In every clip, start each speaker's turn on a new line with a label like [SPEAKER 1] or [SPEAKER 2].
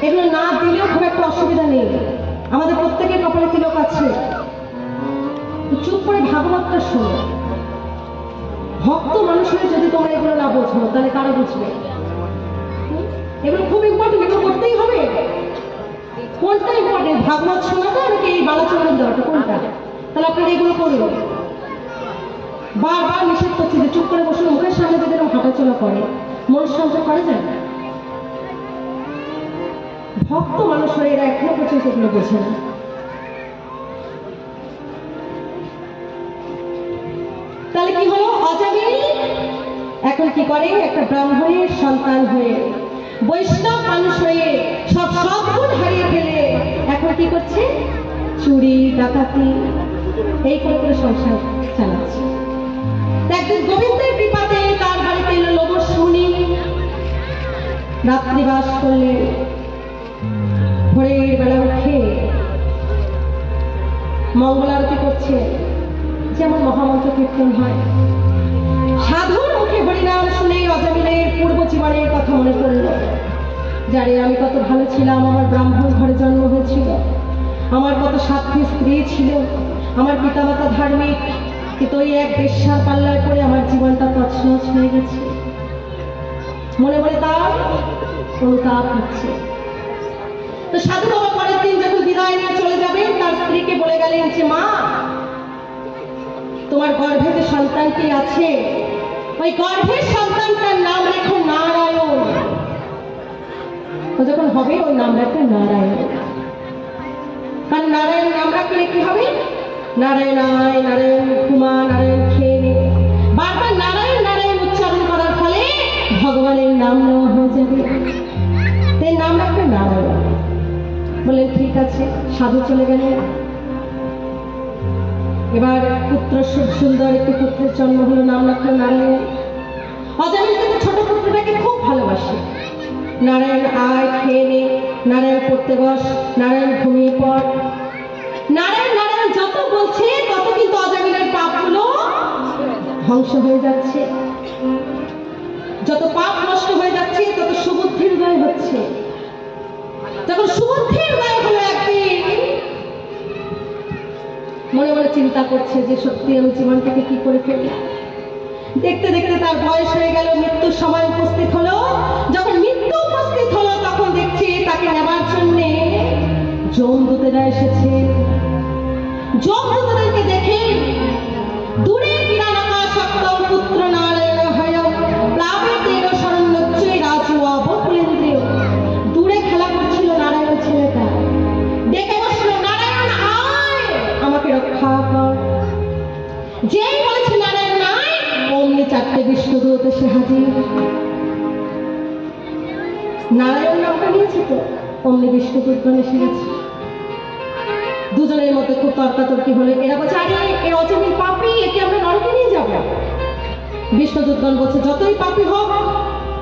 [SPEAKER 1] এগুলো না দিলেও খুব একটা অসুবিধা নেই, আমাদের প্রত্যেকের কপালে তিলক আছে। চুপ করে ভাগবতটা শোনো। ভক্ত মানুষের যদি তোমরা এগুলো না বোঝো তাহলে কারা বুঝবে? এগুলো খুব ইম্পর্টেন্ট, এগুলো করতেই হবে। কোনটা ইম্পর্টেন্ট, ভাগবত শোনাটা নাকি এই বালাচরণ দেওয়াটা, কোনটা? তাহলে আপনারা এগুলো করুন। বারবার নিষেধ করছি যে চুপ করে বসে মুখের সামনে যদি এরকম হাঁটাচলা করে মনুষ্য সংসার করা যায় না। ভক্ত মানুষ হয়ে এরা এখনো পর্যন্ত এগুলো বোঝে না। তাহলে কি হলো, অজামিল এখন কি করে, একটা ব্রাহ্মণের সন্তান হয়ে বৈষ্ণব মানুষ হয়ে সব সদ্গুণ হারিয়ে ফেলে এখন কি করছে, চুরি ডাকাতি এই করে করে সংসার চালাচ্ছে। একদিন গোবিন্দের কৃপাতে তার বাড়িতে এলো লোমশ মুনি, রাত্রিবাস করলে। ভোরের বেলা উঠে মঙ্গল আরতি করছে, যেমন মহামন্ত্র কীর্তন হয়। সাধুর মুখে হরিনাম শুনে অজামিলের পূর্ব জীবনের কথা মনে পড়ল। যারে আমি কত ভালো ছিলাম, আমার ব্রাহ্মণ ঘরে জন্ম হয়েছিল, আমার কত সাথী স্ত্রী ছিল, আমার পিতামাতা ধার্মিক, কিন্তু ওই এক বেশ্যার পাল্লায় পড়ে আমার জীবনটা তছনছ হয়ে গেছে। মনে মনে তার অনুতাপ হচ্ছে। তো সাধু বাবা পরের দিন যখন বিদায় নিয়ে চলে যাবেন, তার স্ত্রীকে বলে গেলেন যে মা, তোমার গর্ভে যে সন্তানটি আছে ওই গর্ভের সন্তানটার নাম রেখো নারায়ণ। ও যখন হবে ওই নাম রাখবে নারায়ণ, কারণ নারায়ণ নাম রাখলে কি হবে, নারায়ণায়, নারায়ণ ঘুমা, নারায়ণ খেয়ে নে, বারবার নারায়ণ নারায়ণ উচ্চারণ করার ফলে ভগবানের নাম নেওয়া হয়ে যাবে, তাই নাম রাখবে নারায়ণ। বললেন ঠিক আছে। সাধু চলে গেলেন। এবার পুত্র সুন্দর একটি পুত্রের জন্ম হলো, নাম রাখলো নারায়ণ। অজামিল কিন্তু ছোট পুত্রটাকে খুব ভালোবাসে। নারায়ণ আয়, খেয়ে নে, নারায়ণ পড়তে বস, নারায়ণ ঘুমিয়ে পড়, নারায়ণ নারায়ণ যত বলছে তত কিন্তু অজামিলের পাপগুলো ধ্বংস হয়ে যাচ্ছে। যত পাপ নষ্ট হয়ে যাচ্ছে তত সুবুদ্ধির উদয় হচ্ছে। যখন সুবুদ্ধির উদয় হলো, একদিন মনে মনে চিন্তা করছে যে সত্যি আমি জীবনটাকে কি করে ফেললাম। দেখতে দেখতে তার বয়স হয়ে গেল, মৃত্যুর সময় উপস্থিত হলো। যখন মৃত্যু উপস্থিত হলো তখন দেখছি তাকে নেবার জন্য যমদূতেরা এসেছে। যমদূতদেরকে দেখে দূরে কিরানাকাশক্তম পুত্র নারায়ণ হয়ং প্লাবেতের শরণ্যচ্চৈ রাজু অবকুলেন্দ্রিয়। দূরে খেলা করছিল নারায়ণ ছেলেটা, ডেকে বসলো, নারায়ণ আয়, আমাকে রক্ষা কর। যেই বলেছে নারায়ণ আয়, অমনি চারটে বিষ্ণুদূত এসে হাজির। নারায়ণ নামটা নিয়েছে তো, অমনি বিষ্ণুদূতগণ এসে গেছে। দুজনের মধ্যে খুব তর্কাতর্কি হলো। এরা বলছে আরে এ অজামিল পাপী, একে আমরা নরকে নিয়ে যাব। বিষ্ণুদূতগণ বলছে যতই পাপী হোক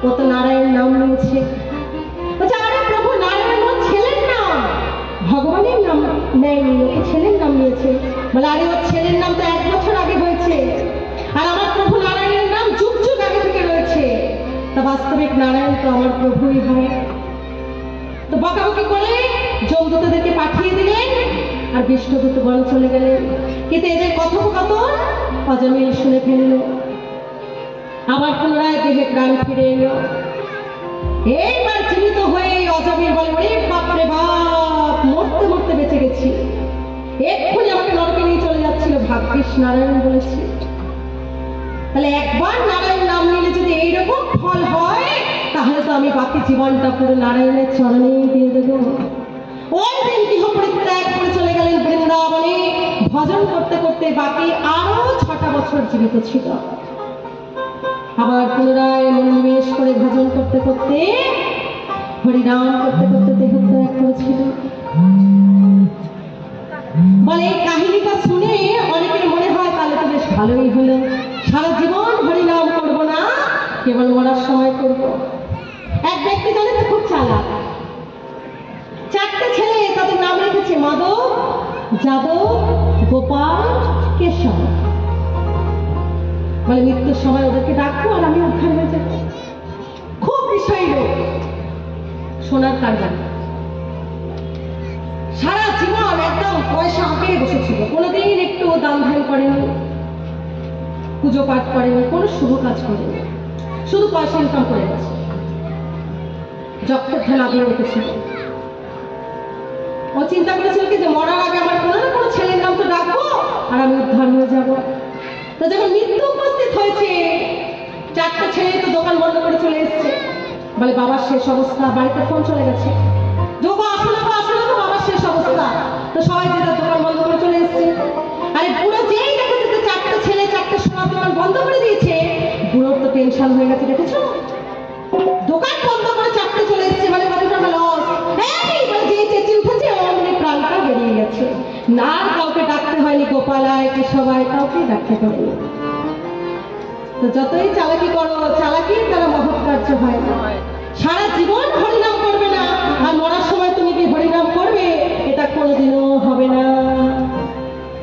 [SPEAKER 1] ও তো নারায়ণ নাম নিয়েছে। বলছে আরে প্রভু, নারায়ণ ওর ছেলের নাম, ভগবানের নাম নেয়নি, ওকে ছেলের নাম নিয়েছে। বলে আরে ওর ছেলের নাম তো 1 বছর আগে হয়েছে, আর আমার প্রভু নারায়ণের নাম যুগ যুগ আগে থেকে রয়েছে। তা বাস্তবিক নারায়ণ তো আমার প্রভুই হয়। তো বকাবকি করে যমদূতদেরকে পাঠিয়ে দিলেন, আর বিষ্ণুদূতগণ চলে গেলেন। কিন্তু এদের কথোপকথন অজামিল শুনে ফেলল। আবার পুনরায় দেহে প্রাণ ফিরে এলো। এইবার জীবিত হয়ে অজামিল বলে, ওরে বাপরে বাপ, মরতে মরতে বেঁচে গেছি, এক্ষুনি আমাকে নরকে নিয়ে চলে যাচ্ছিল, ভাগ্যিস নারায়ণ বলেছি। তাহলে একবার নারায়ণ নাম নিলে যদি এইরকম ফল হয়, তাহলে তো আমি বাকি জীবনটা পুরো নারায়ণের চরণেই দিয়ে দেব। ওই দিন গৃহ পরিত্যাগ করে চলে গেলেন বৃন্দাবনে। ভজন করতে করতে বাকি আরো 6টা বছর জীবিত ছিল। আবার পুনরায় মনোনিবেশ করে ভজন করতে করতে, হরিনাম করতে করতে দেহত্যাগ করেছিল। বলে এই কাহিনীটা শুনে অনেকের মনে হয় তাহলে তো বেশ ভালোই হলো, সারা জীবন হরিনাম করবো না, কেবল মরার সময় করব। এক ব্যক্তি জানে তো খুব চালাক, 4টে ছেলে, তাদের নাম রেখেছে মাধব, যাদব, গোপাল, কেশব। বলে মৃত্যুর সময় ওদেরকে ডাকবো আর আমি উদ্ধার হয়ে যাবো। খুব বিষয় লোক, সোনার কারবার। জীবন একদম পয়সা আঁকড়ে বসেছিল, কোনোদিন একটু দান ধ্যান করেনি, পুজো পাঠ করেনি, কোনো শুভ কাজ করেনি, শুধু পয়সা ইনকাম করে গেছে, যক্ষের ধ্যান আগে রেখেছিল। ও চিন্তা করেছিল কি যে মরার আগে আমার কোনো না কোনো ছেলের নাম তো ডাকবো আর আমি উদ্ধার হয়ে যাব। তো যখন মৃত্যু উপস্থিত হয়েছে, 4টে ছেলে তো দোকান বন্ধ করে চলে এসছে, বলে বাবার শেষ অবস্থা, বাড়িতে ফোন চলে গেছে, যোগ আসলে তো বাবার শেষ অবস্থা। তো সবাই যে তার দোকান বন্ধ করে চলে এসছে। আরে বুড়ো যেই দেখেছে যে 4টে ছেলে 4টে সোনার দোকান বন্ধ করে দিয়েছে, বুড়োর তো টেনশন হয়ে গেছে, দেখেছো দোকান বন্ধ করে 4টে চলে এসছে, মানে কত টাকা লস। এই বলে যেই চেঁচে উঠেছে অমনি প্রাণটা বেরিয়ে গেছে। না কাউকে ডাকতে হয়নি, গোপালায় কি সবাই কাউকে ডাকতে হয়নি। তো যতই চালাকি করো, চালাকির দ্বারা মহৎ কার্য হয় না। সারা জীবন হরিনাম করবে না আর মরার সময় তুমি কি হরিনাম করবে, এটা কোনোদিনও হবে না।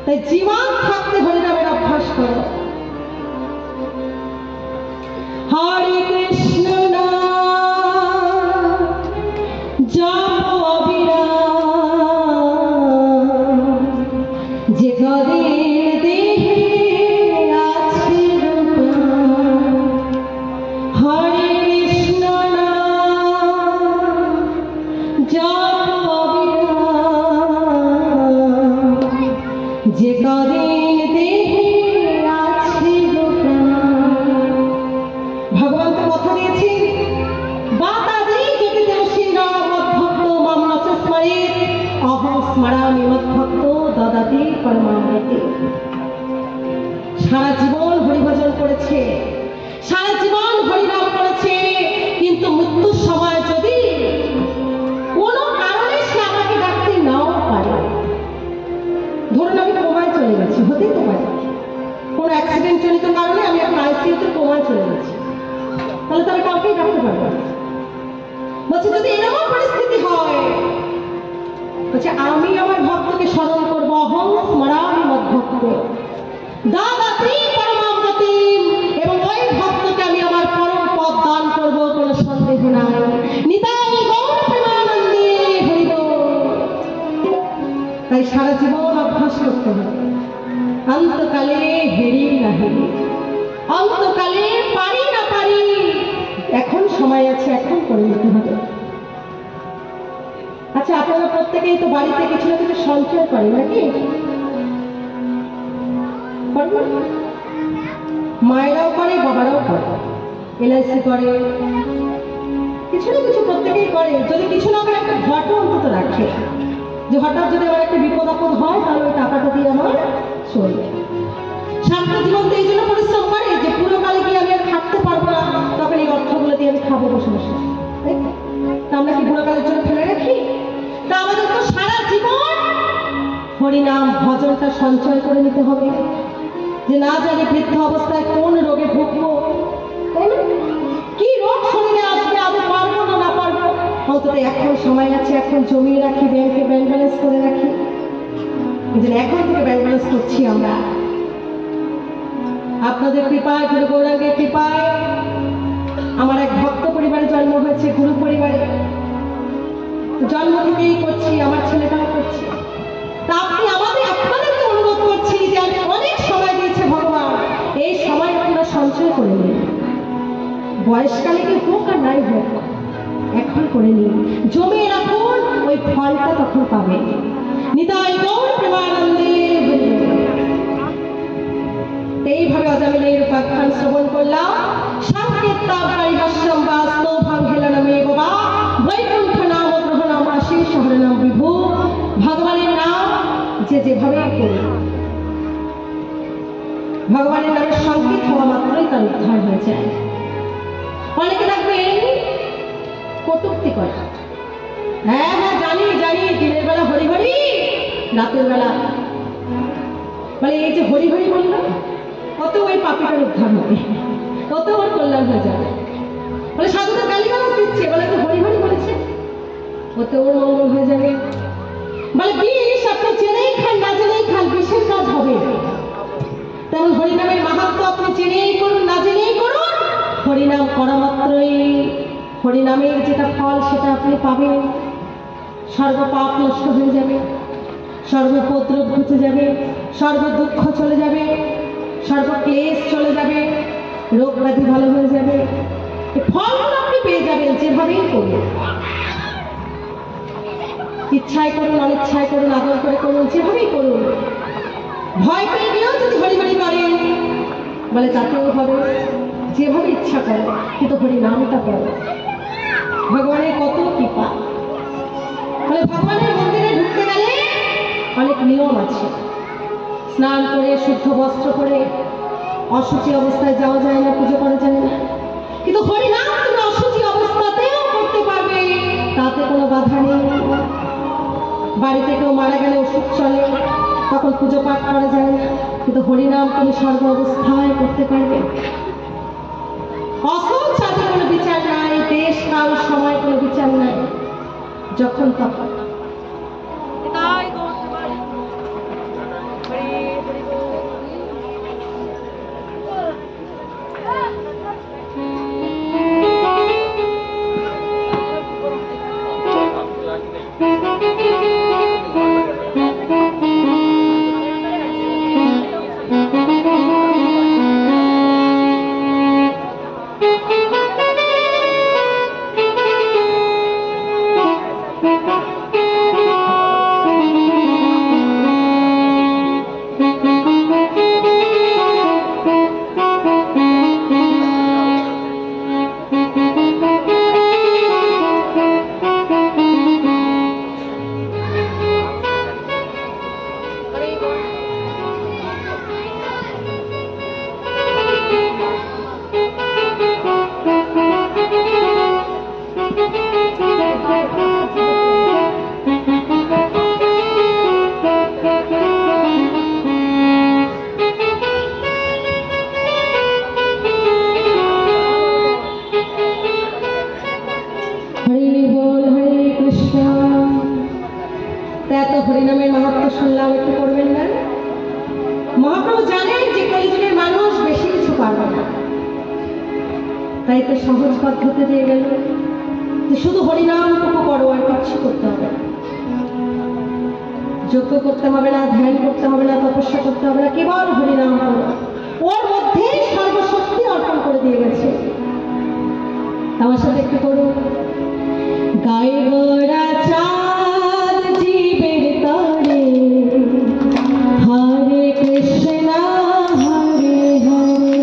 [SPEAKER 1] তাই জীবন থাকতে হরিনামের অভ্যাস করো। হরে কৃষ্ণ নাম জপ অবিরাম, যে কদিন দেহে আছে রূপ। হরে কৃষ্ণ নাম জপ অবিরাম, যে কদিন দেহে আছে রূপ। ভগবান তো কথা দিয়েছি, বাতাদি যদি দেবসিংহ মদ্ভক্ত মাম নচস্মরে অহং স্মরামি মদ্ভক্ত দদাতি পরমামৃতে। সারা জীবন হরিভজন করেছে, সারা জীবন হরিনাম করেছে, কিন্তু মৃত্যুর সময় যদি কোনো কারণে সে আমাকে ডাকতে নাও পারে, ধরুন আমি কোমায় চলে গেছি, হতেই তো পারে কোনো অ্যাক্সিডেন্ট জনিত কারণে আমি এখন আইসিইউতে কোমায় চলে গেছি, তাহলে তো আমি কাউকেই ডাকতে পারবো না। বলছে যদি এরকম পরিস্থিতি হয়, বলছে আমি আমার ভক্তকে স্মরণ করবো, অহং স্মরামি মদ্ভক্ত দাদাতি পরমামৃতে, এবং ওই ভক্তকে আমি আমার পরম পদ দান করবো, কোনো সন্দেহ নাই। নিতাই গৌর প্রেমানন্দে হরি বল। তাই সারা জীবন অভ্যাস করতে হবে, অন্তকালে হেরি না হেরি, অন্তকালে পারি না পারি, এখন সময় আছে, এখন করে নিতে হবে। আচ্ছা আপনারা প্রত্যেকেই তো বাড়িতে কিছু না কিছু সঞ্চয় করেন নাকি? মায়েরাও করে, বাবারাও করে, এলআইসি করে, কিছু না কিছু প্রত্যেকেই করে। যদি কিছু না করে একটা ঘটও অন্তত রাখে, যে হঠাৎ যদি আমার একটা বিপদ আপদ হয় তাহলে ওই টাকাটা দিয়ে আমার চলবে। সারাটা জীবন তো এই জন্য পরিশ্রম করে যে পুরো কালে গিয়ে আমি আর খাটতে পারবো না, তখন এই অর্থগুলো দিয়ে আমি খাবো বসে বসে। তা আমরা কি বুড়ো কালের জন্য ফেলে রাখি? তা আমাদের তো সারা জীবন হরিনাম ভজনটা সঞ্চয় করে নিতে হবে, যে না জানি বৃদ্ধ অবস্থায় কোন রোগে ভুগবো, তাই না? কি রোগ শরীরে আসবে, আমি পারবো না না পারবো, অন্তত এখন সময় আছে, এখন জমিয়ে রাখি, ব্যাংকে ব্যাংক ব্যালেন্স করে রাখি। এই জন্য এখন থেকে ব্যাংক ব্যালেন্স করছি আমরা। আপনাদের কৃপায়, গুরু গৌরাঙ্গের কৃপায় আমার এক ভক্ত পরিবারে জন্ম হয়েছে, গুরু পরিবারে জন্ম থেকেই করছি, আমার ছেলেটাও করছি। তা আপনি আপনাদেরকে অনুরোধ করছি যে আমি অনেক সময় দিয়েছে ভগবান, এই সময় আপনারা সঞ্চয় করে নিন। বয়সকালে কি হোক আর নাই হোক, এখন করে নিন, জমিয়ে রাখুন, ওই ফলটা তখন পাবেন। নিতাই গৌর প্রেমানন্দে। এইভাবে অজামিলের উপাখ্যান শ্রবণ করলাম। সংকেতাবকারী হাস্যম বা স্তোভাং হেলনমে বাবা বৈকুণ্ঠ নাম গ্রহণাম আশিস হরনাম বিভু। ভগবানের নাম যে যেভাবে করে, ভগবানের নামের সংকেত হওয়া মাত্রই তার উদ্ধার হয়ে যায়। অনেকে দেখবেন কটূক্তি করে, হ্যাঁ হ্যাঁ জানি জানি, দিনের বেলা হরি হরি, রাতের বেলা মানে এই যে হরি হরি বলল, কত ওই পাপিটার উদ্ধার হবে, কত ওর কল্যাণ হয়ে যাবে। বলে সাধুদের গালিগালাজ দিচ্ছে, বলে যে হরি হরি বলেছে, কত ওর মঙ্গল হয়ে যাবে। বলে বিষ আপনি জেনেই খান না জেনেই খান, বিষের কাজ হবে। তেমন হরিনামের মাহাত্ম্য আপনি জেনেই করুন না জেনেই করুন, হরিনাম করা মাত্রই হরিনামের যেটা ফল সেটা আপনি পাবেন, সর্ব পাপ নষ্ট হয়ে যাবে। সর্বোপদ্রব ঘুচে যাবে, সর্বদুঃখ চলে যাবে, সর্বক্লেশ চলে যাবে, রোগ ব্যাধি ভালো হয়ে যাবে। এই ফলগুলো আপনি পেয়ে যাবেন যেভাবেই করুন, ইচ্ছায় করুন অনিচ্ছায় করুন, আদর করে করুন, যেভাবেই করুন। ভয় পেয়ে গিয়েও যদি হরিহরি করেন বলে তাতেও হবে, যেভাবে ইচ্ছা করে, কিন্তু হরি নামটা করে। ভগবানের কত কৃপা। বলে ভগবানের মন্দিরে ঢুকতে গেলে অনেক নিয়ম আছে। স্নান করে শুদ্ধ বস্ত্র পরে অশুচি অবস্থায় যাওয়া যায় না, পুজো করা যায় না। কিন্তু হরিনাম তুমি অশুচি অবস্থাতেও করতে পারবে, তাতে কোনো বাধা নেই। বাড়িতে কেউ মারা গেলে ওষুধ চলে, তখন পুজো পাঠ করা যায় না, কিন্তু হরিনাম তুমি সর্ব অবস্থায় করতে পারবে। অসৎ আদি কোনো বিচার নাই, দেশ কাল সময় কোনো বিচার নাই, যখন তখন। এত হরিনামের মাহাত্ম্য শুনলাম, একটু করবেন না? মহাপ্রভু জানেন যে কলিযুগের মানুষ বেশি কিছু পারবে না, তাই তো সহজ পদ্ধতি দিয়ে গেল যে শুধু হরিনামটুকু করো, আর কিচ্ছু করতে হবে না। যজ্ঞ করতে হবে না, ধ্যান করতে হবে না, তপস্যা করতে হবে না, কেবল হরিনাম করো। ওর মধ্যেই সর্বশক্তি অর্পণ করে দিয়ে গেছে। আমার সাথে একটু করুন। গায়ে গোড়া চাঁদ জীবের তরে, হরে কৃষ্ণ হরে হরে।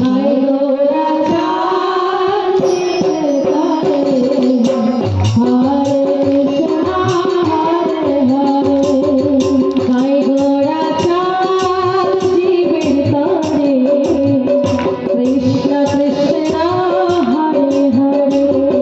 [SPEAKER 1] গায়ে গোড়া চাঁদ জীবের তরে, হরে কৃষ্ণ হরে হরে। গায়ে গোড়া চাঁদ জীবের তরে, কৃষ্ণ কৃষ্ণ হরে হরে।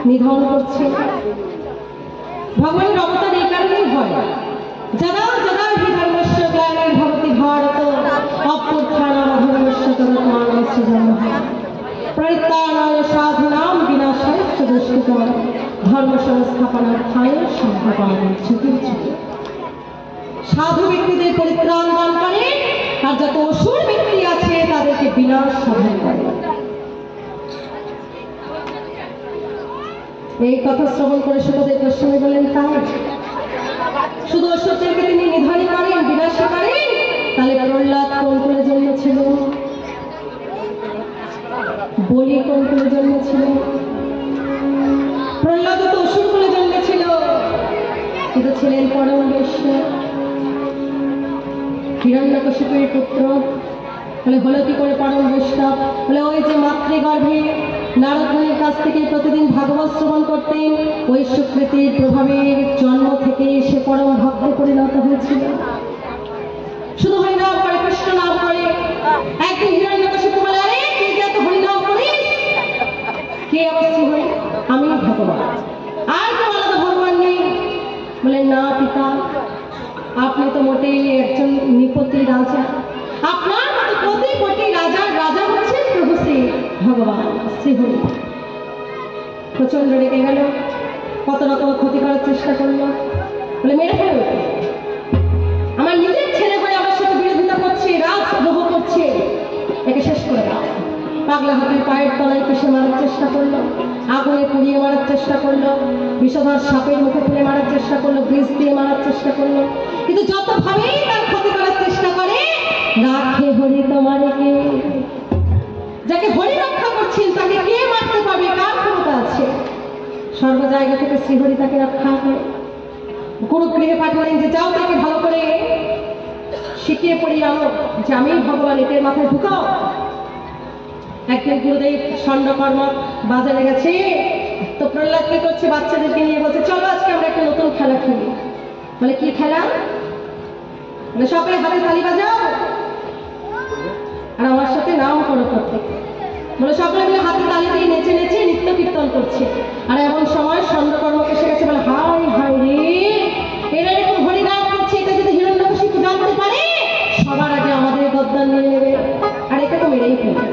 [SPEAKER 1] নিধন করছে। ভগবানের অবতার এই কারণেই হয়, যারা যারা হি ধর্মস্য গ্লানির্ভবতি ভারত অভ্যুত্থানমধর্মস্য তদৎমানস্য জন্মঃ পরিত্রাণায় সাধুনাং বিনাশায় দুষ্কৃতম ধর্ম সংস্থাপনার্থায় সম্ভবামি যুগে যুগে। সাধু ব্যক্তিদের পরিত্রাণ দান করে, আর যত অসুর ব্যক্তি আছে তাদেরকে বিনাশ সাধন করে। এই কথা শ্রবণ করে সুখদেব গোস্বামী বলেন, তাই শুধু অসুরদেরকে তিনি নিধনই করেন, বিনাশ করেন, তাহলে প্রহ্লাদ কোন কুলে জন্মেছিল, বলি কোন কুলে জন্মেছিল? প্রহ্লাদ তো অসুর কুলে জন্মেছিল, কিন্তু ছিলেন পরম বৈষ্ণব, হিরণ্যকশিপুর পুত্র। বলে হলো কি করে পরম বৈষ্ণব? বলে ওই যে মাতৃগর্ভে নারদ মুনির কাছ থেকে প্রতিদিন ভাগবত শ্রবণ করতেন, ওই সুকৃতির প্রভাবে জন্ম থেকে সে পরম ভক্তে পরিণত হয়েছিল। শুধু হরিনাম করে, কৃষ্ণ নাম করে। একদিন হিরণ্যকশিপু বলে, আরে তুই যে এত হরিনাম করিস, কে অবশ্যই হরি? আমি ভগবান, আর কেউ আলাদা ভগবান নেই। বলে না পিতা, আপনি তো মোটেই একজন নিপতি রাজা, আপনার মতো কোটি কোটি রাজার রাজা হচ্ছেন প্রভু শ্রী ভগবান শ্রীহরি। প্রচন্ড রেগে গেল, কত রকম ক্ষতি করার চেষ্টা করলো। বলে মেরে ফেলো, আমার নিজের ছেলে হয়ে আমার সাথে বিরোধিতা করছে, রাজদ্রোহ করছে, একে শেষ করে দাও। পাগলা হাতের পায়ের তলায় পিষে মারার চেষ্টা করলো, আগুনে পুড়িয়ে মারার চেষ্টা করলো, বিষধর সাপের মুখে ফেলে মারার চেষ্টা করলো, বিষ দিয়ে মারার চেষ্টা করলো। কিন্তু যতভাবেই তার ক্ষতি করার চেষ্টা করে, রাখে হরি তোমারে কে? যাকে হরি রক্ষা করছেন তাকে কে মারতে পারবে? কার ক্ষমতা আছে? সর্ব জায়গা থেকে শ্রীহরি তাকে রক্ষা করে। গুরুগৃহে পাঠালেন যে যাও তাকে ভালো করে শিখিয়ে পড়িয়ে আনো, যে আমি ভগবান, এটার মাথায় ঢুকাও। একদিন গুরুদেব ষণ্ডকর্ম বাজারে গেছে, তো প্রহ্লাদ কি করছে, বাচ্চাদেরকে নিয়ে বলছে চলো আজকে আমরা একটা নতুন খেলা খেলি। বলে কি খেলা? বলে সকলে হাতে তালি বাজাও আর আমার সাথে নাম করো প্রত্যেক। বলে সকলে মিলে হাতে তালি দিয়ে নেচে নেচে নৃত্য কীর্তন করছে। আর এমন সময় ষণ্ডকর্মকে এসে গেছে, বলে হাই হাই রে, এরা এরকম হরিনাম করছে, এটা যদি হিরণ্যকশিপু জানতে পারে সবার আগে আমাদের গদ্দান নিয়ে নেবে, আর এটা তো মেরেই ফেলবে।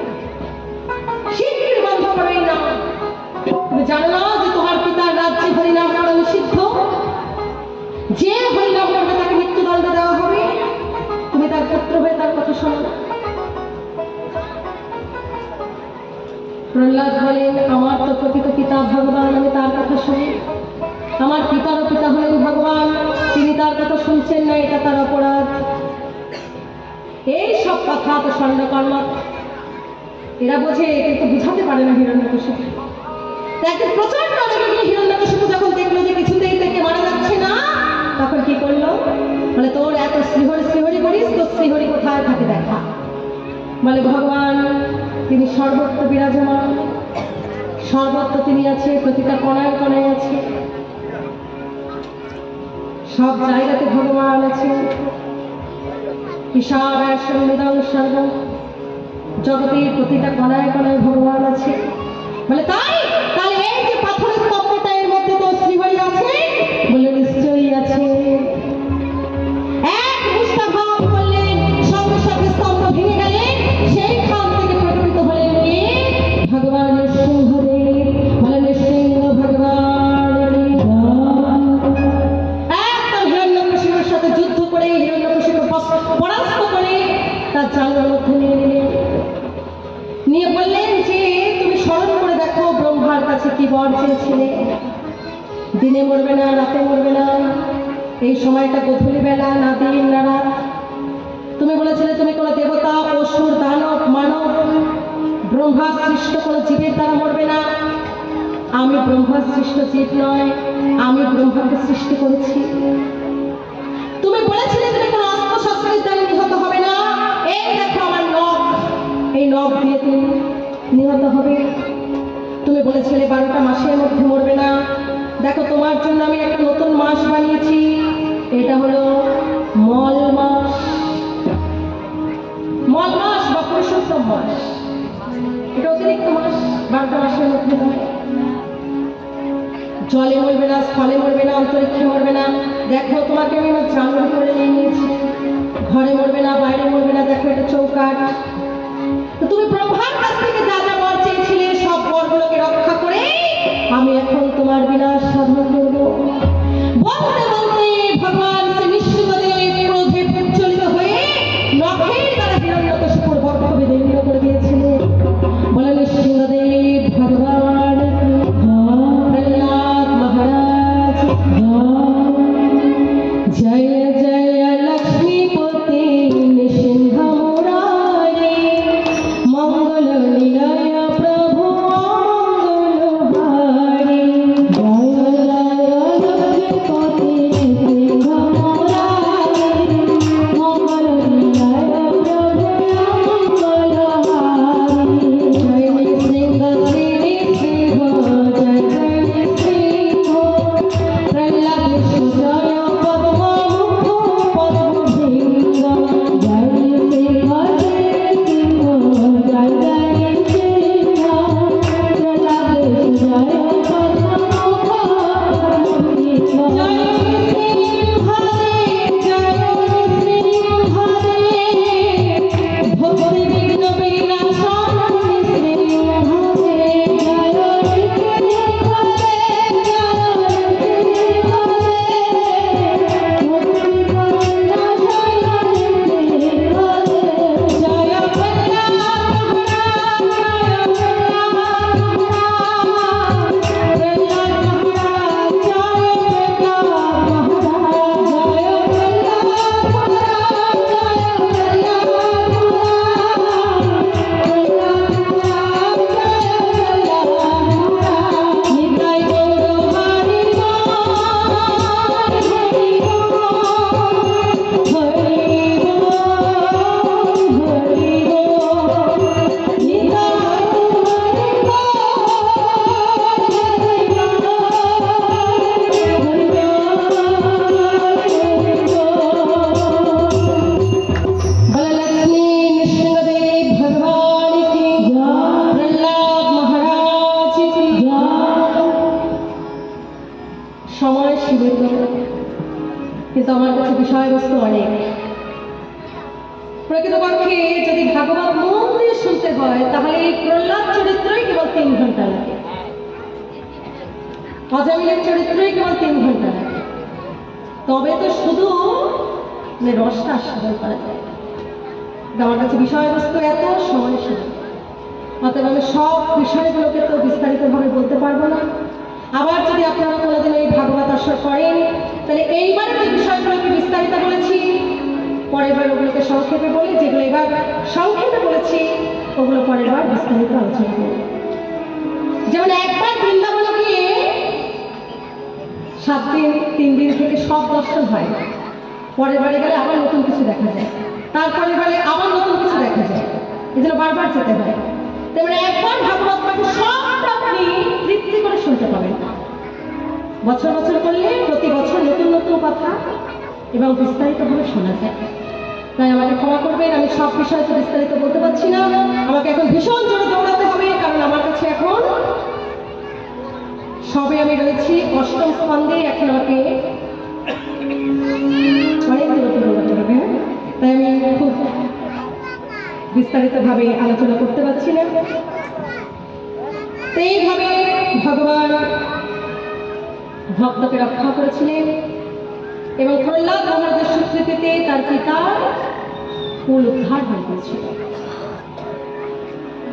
[SPEAKER 1] শীঘ্রই বন্ধ করো এই নাম। তুমি জানো না যে তোমার পিতার রাজ্যে হরিনাম করা নিষিদ্ধ? যে হরিনাম করবে তাকে মৃত্যুদণ্ড দেওয়া হবে। তুমি তার পুত্র হয়ে তার কথা শোনো না। প্রহ্লাদ বলেন, আমার তো প্রকৃত পিতা ভগবান, আমি তার কথা শুনি। আমার পিতারও পিতা হলেন ভগবান, তিনি তার কথা শুনছেন না, এটা তার অপরাধ। এই সব কথা তো ষণ্ডকর্ম এরা বোঝে, কিন্তু বুঝাতে পারে না হিরণ্যকশিপু। একদিন প্রচন্ড রেগে গিয়ে হিরণ্যকশিপু যখন দেখলো যে কিছুতেই থেকে মারা যাচ্ছে না, তখন কি করলো? বলে তোর এত শ্রীহরি শ্রীহরি করিস, তোর শ্রীহরি কোথায় থাকে দেখা। বলে ভগবান তিনি সর্বত্র বিরাজমান, সর্বত্র তিনি আছে, প্রতিটা কণায় কণায় আছে, সব জায়গাতে ভগবান আছে। ঈশানায় সন্নিধান সর্বং, জগতের প্রতিটা কণায় কণায় ভগবান আছে। বলে তাই, তাহলে এই যে পাথরের স্তম্ভটা, এর মধ্যে তো শ্রীহরি আছে? বলে নিশ্চয়ই আছে। এক মুষ্টাঘাত করলেন, সঙ্গে সঙ্গে স্তম্ভ ভেঙে গেলেন, সেইখান থেকে প্রকটিত হলেন কে? ভগবান নৃসিংহদেব। বলে নৃসিংহ ভগবান একদম হিরণ্যকশিপুর সাথে যুদ্ধ করে হিরণ্যকশিপু পরাস্ত করে তার জানলার মধ্যে নিয়ে নিলেন। নিয়ে বললেন যে তুমি স্মরণ করে দেখো ব্রহ্মার কাছে কি বর চেয়েছিলে, দিনে মরবে না, রাতে মরবে না, এই সময়টা গভীর বেলা, না দিন না রাত। তুমি বলেছিলে তুমি কোনো দেবতা, অসুর, দানব, মানব, ব্রহ্মার সৃষ্ট কোনো জীবের দ্বারা মরবে না। আমি ব্রহ্মার সৃষ্ট জীব নয়, আমি ব্রহ্মাকে সৃষ্টি করেছি। তুমি বলেছিলে তুমি কোনো অস্ত্র শস্ত্রের দ্বারা নিহত হবে না, এই দেখো আমার নখ, এই নখ দিয়ে তুমি নিহত হবে। তুমি বলেছিলে 12টা মাসের মধ্যে মরবে না, দেখো তোমার জন্য আমি একটা নতুন মাস বানিয়েছি, এটা হলো মল মাস। মল মাস বা পুরুষোত্তম মাস, এটা অতিরিক্ত মাস, 12টা মাসের মধ্যে নয়। জলে মরবে না, স্থলে মরবে না, অন্তরিক্ষে মরবে না। দেখো তোমাকে আমি আমার জামা করে নিয়ে নিয়েছি। ঘরে মরবে না, বাইরে মরবে না, দেখো এটা চৌকাঠ। তো তুমি ব্রহ্মার কাছ থেকে যা যা বর চেয়েছিলে সব বরগুলোকে রক্ষা করে আমি এখন তোমার বিনাশ সাধন করব। বলতে বলতে ভগবান শ্রী বিষ্ণুদেব ক্রোধে প্রজ্বলিত হয়ে নখের দ্বারা হিরণ্যকশিপুর বক্ষ বিদীর্ণ করে দিয়েছিলেন। বলেন সিংহদেব ভগবান প্রহ্লাদ মহারাজ জয় জয় লক্ষ্মীপতি নৃসিংহ মুরারি মঙ্গল লীলায় প্রভু মঙ্গলহারি। জয় জয় লক্ষ্মীপতি নৃসিংহ মুরারি মঙ্গল লীলায় প্রভু মঙ্গলহারি। জয় নৃসিংহ শ্রী নৃসিংহ জয় জয় নৃসিংহ প্রহ্লাদ বিষ্ণু জয় সময় সীমিত, কিন্তু আমার কাছে বিষয়বস্তু অনেক। প্রকৃতপক্ষে যদি ভাগবত মন দিয়ে শুনতে হয় তাহলে এই প্রহ্লাদ চরিত্রই কেবল 3 ঘন্টা লাগে, অজামিলের চরিত্রই কেবল 3 ঘন্টা লাগে। তবে তো শুধু রসটা আস্বাদন করা যায়। আমার কাছে বিষয়বস্তু এত, সময় সীমিত, অতএব আমি সব বিষয়গুলোকে তো বিস্তারিতভাবে বলতে পারবো না। আবার যদি আপনারা কোনোদিন এই ভাগবত আসর করেন তাহলে এইবার যে বিষয়গুলোকে বিস্তারিত বলেছি পরের বার ওগুলোকে সংক্ষেপে বলি, যেগুলো এবার সংক্ষেপে বলেছি ওগুলো পরের বার বিস্তারিত আলোচনা করব। যেমন একবার বৃন্দাবনে গিয়ে 7 দিন 3 দিন থেকে সব দর্শন হয়, পরের বারে গেলে আবার নতুন কিছু দেখা যায়, তারপরের বারে আবার নতুন কিছু দেখা যায়, এই জন্য বারবার যেতে হয়। তেমনি একবার ভাগবত পাঠ সবটা আপনি তৃপ্তি করে শুনতে পাবেন। বছর বছর করলে প্রতি বছর নতুন নতুন কথা এবং বিস্তারিতভাবে শোনা যায়। তাই আমাকে ক্ষমা করবেন, আমি সব বিষয়ে তো বিস্তারিত বলতে পারছি না। আমাকে এখন ভীষণ জোরে দৌড়াতে হবে, কারণ আমার কাছে এখন সবে আমি রয়েছি 8ম স্কন্ধে। এখন আমাকে অনেক দূরত্ব দৌড়াতে হবে, তাই আমি খুব বিস্তারিতভাবে আলোচনা করতে পারছি না। এইভাবে ভগবান ভক্তকে রক্ষা করেছিলেন এবং প্রহ্লাদ মহারাজের স্বীকৃতিতে তার পিতার কুল উদ্ধার হয়ে গিয়েছিল।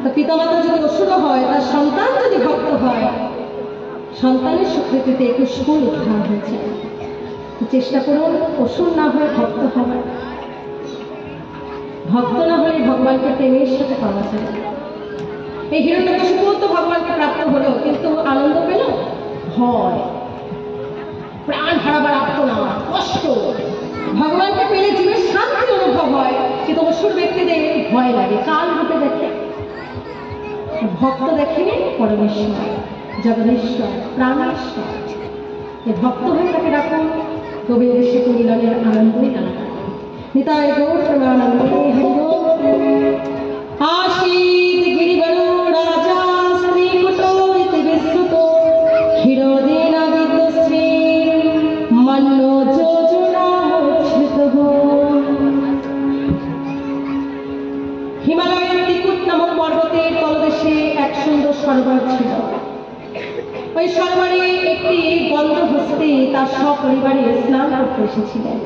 [SPEAKER 1] তো পিতামাতা যদি অসুর হয়, তার সন্তান যদি ভক্ত হয়, সন্তানের স্বীকৃতিতে 21 কুল উদ্ধার হয়েছে। চেষ্টা করুন অসুর না হয়ে ভক্ত হওয়ার। ভক্ত না হলে ভগবানকে প্রেমের সাথে পাওয়া যায়। এই হিরণ্যকশিপু তো ভগবানকে প্রাপ্ত হলো, কিন্তু আনন্দ পেল? ভয়, প্রাণ হারাবার আত্মনাদ, কষ্ট। ভগবানকে পেলে জীবের শান্তি অনুভব হয়, কিন্তু অসুর ব্যক্তিদের ভয় লাগে, কাল রূপে দেখে। ভক্ত দেখে পরমেশ্বর, জগদীশ্বর, প্রাণেশ্বর। এই ভক্ত হয়ে তাকে রাখুন, গোবিন্দের সেতু মিলনের আনন্দই টানা। নিতাই গৌর প্রেমানন্দে হরিবল। आशीत गिरिवरो राजा श्री कुटो इति विश्रुतो क्षीरोदेन হস্তি তার সপরিবারে স্নান করতে এসেছিলেন।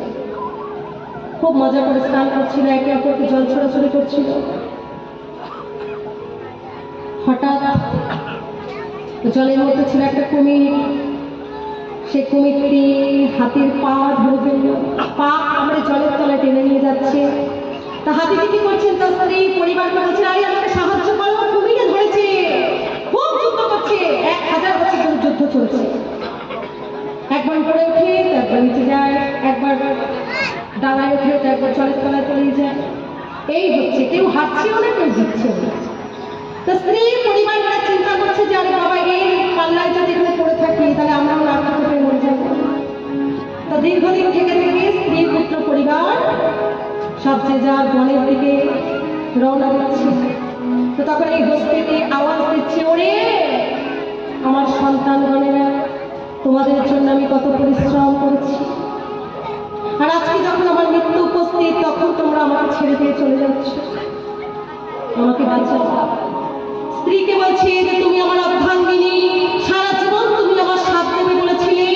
[SPEAKER 1] খুব মজা করে স্নান করছিল, একে অপরকে জল ছড়াছড়ি করছিল। হঠাৎ জলের মধ্যে ছিল একটা কুমির। সে কুমিরটি হাতির পা ধরে ফেলল, পা আমরা জলের তলায় টেনে নিয়ে যাচ্ছে। তা হাতিটি কি করছেন, তার স্ত্রী পরিবারকে বলছে, আরে আমাকে সাহায্য করো, কুমিরে ধরেছে, খুব যুদ্ধ করছে, 1000 বছর ধরে যুদ্ধ চলছে। একবার উপরে উঠে একবার নিচে যায়, একবার ডাঙায় উঠে একবার জলের তলায় চলে যায়। এই হচ্ছে, কেউ হাঁটছেও না, কেউ জিতছেও না। তো স্ত্রী পরিবারটা চিন্তা করছে যে আরে বাবা, এই পাল্লায় যদি এখানে পড়ে থাকি তাহলে আমরাও না খেতে পেয়ে মরে যাবো। তো দীর্ঘদিন থেকে স্ত্রী পুত্র পরিবার সব যে যার বনের দিকে রওনা দিচ্ছে। তো তখন এই হস্তিটি আওয়াজ দিচ্ছে, ওরে আমার সন্তানগণেরা, তোমাদের জন্য আমি কত পরিশ্রম করেছি, আর আজকে যখন আমার মৃত্যু উপস্থিত তখন তোমরা আমাকে ছেড়ে দিয়ে চলে যাচ্ছ, আমাকে বাঁচাও। স্ত্রীকে বলছে যে তুমি আমার অর্ধাঙ্গিনী, সারা জীবন তুমি আমার সাথ দেবে বলেছিলে,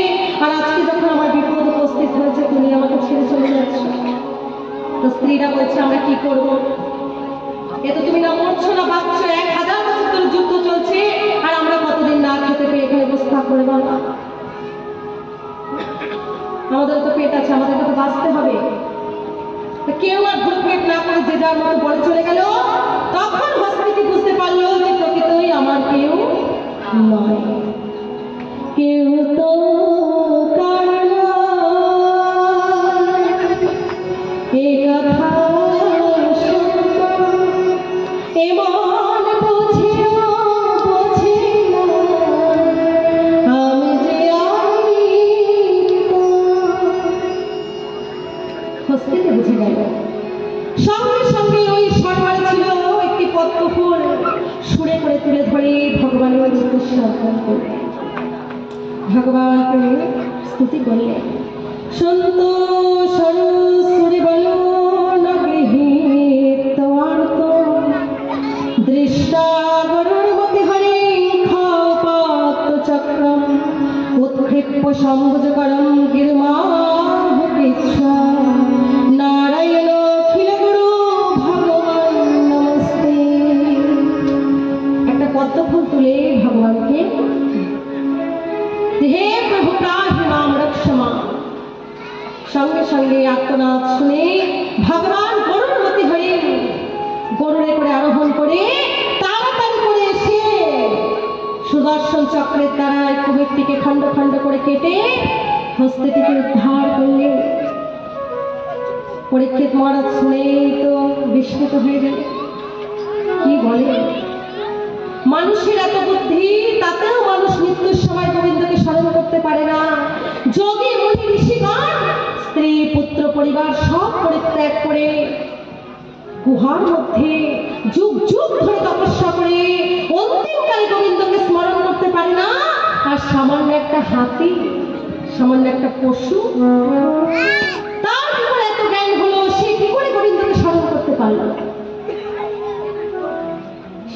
[SPEAKER 1] আর আজকে যখন আমার বিপদ উপস্থিত হয়েছে তুমি আমাকে ছেড়ে চলে যাচ্ছ। তো স্ত্রীরা বলছে আমরা কি করবো, এ তো তুমি না মরছো না বাঁচছো, 1000 বছর ধরে যুদ্ধ চলছে, আর আমরা কতদিন না খেতে পেয়ে এখানে বসে থাকবো বাবা, আমাদের তো পেট আছে, আমাদেরকে তো বাঁচতে হবে। কেউ আর ভুলপেট না করে যে যার মতো বলে চলে গেল। তখন হস্তিটি বুঝতে পারলো যে প্রকৃতই আমার কেউ নয়, কেউ তো বুঝে গেল। সঙ্গে সঙ্গে ওই সরকারে ছিল একটি পদ্ম ফুল, সুরে করে তুলে ধরে ভগবানের উদ্দেশ্যে অর্পণ করলেন, ভগবানকে স্তুতি করলেন। সন্তোষ সুরে বলো না গৃহীত অর্থ, দৃষ্টা গরুর মতি হরে খাপাত চক্রম, উৎক্ষিপ্য সম্ভুজকরম গিরমা ভূপিচ্ছা, নারায়ণ অখিল গুরু ভগবান নমস্তে। একটা পদ্ম ফুল তুলে ভগবানকে, হে প্রভু ত্রাহি মাম রক্ষমা। সঙ্গে সঙ্গে আত্মনাদ শুনে ভগবান গরুর মতি হয়ে গরুরে করে আরোহণ করে তাড়াতাড়ি করে এসে সুদর্শন চক্রের দ্বারা কুমিরটিকে খণ্ড খণ্ড করে কেটে হস্তিটিকে উদ্ধার করলেন। পরীক্ষিত মহারাজ শুনে তো বিস্মিত হয়ে গেল, কি বলে মানুষের এত বুদ্ধি, তাতেও মানুষ মৃত্যুর সময় গোবিন্দকে স্মরণ করতে পারে না। যোগী মুনি ঋষিগণ স্ত্রী পুত্র পরিবার সব পরিত্যাগ করে গুহার মধ্যে যুগ যুগ ধরে তপস্যা করে অন্তিমকালে গোবিন্দকে স্মরণ করতে পারে না। আর সামান্য একটা হাতি, সামান্য একটা পশু, তার কি করে এত জ্ঞান হলো, সে কি করে গোবিন্দকে স্মরণ করতে পারল?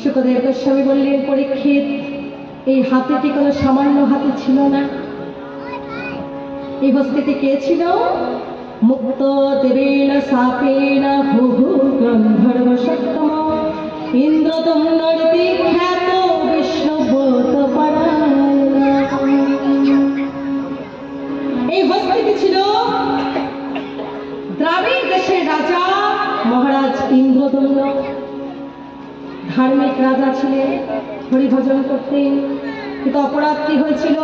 [SPEAKER 1] শুকদেব গোস্বামী বললেন, পরীক্ষিত, এই হাতিটি কোনো সামান্য হাতি ছিল না। এই হস্তিটি কে ছিল? মুক্ত দেবেন সাপেন ভুভু গন্ধর্ব সত্তম ইন্দ্রদম্নরতি খ্যাত বিষ্ণুব্রত পরায়ণ। এই হস্তিটি ছিল দ্রাবিড় দেশের রাজা মহারাজ ইন্দ্রদম্ন। ধার্মিক রাজা ছিলেন, হরিভজন করতেন, কিন্তু অপরাধ কি হয়েছিল,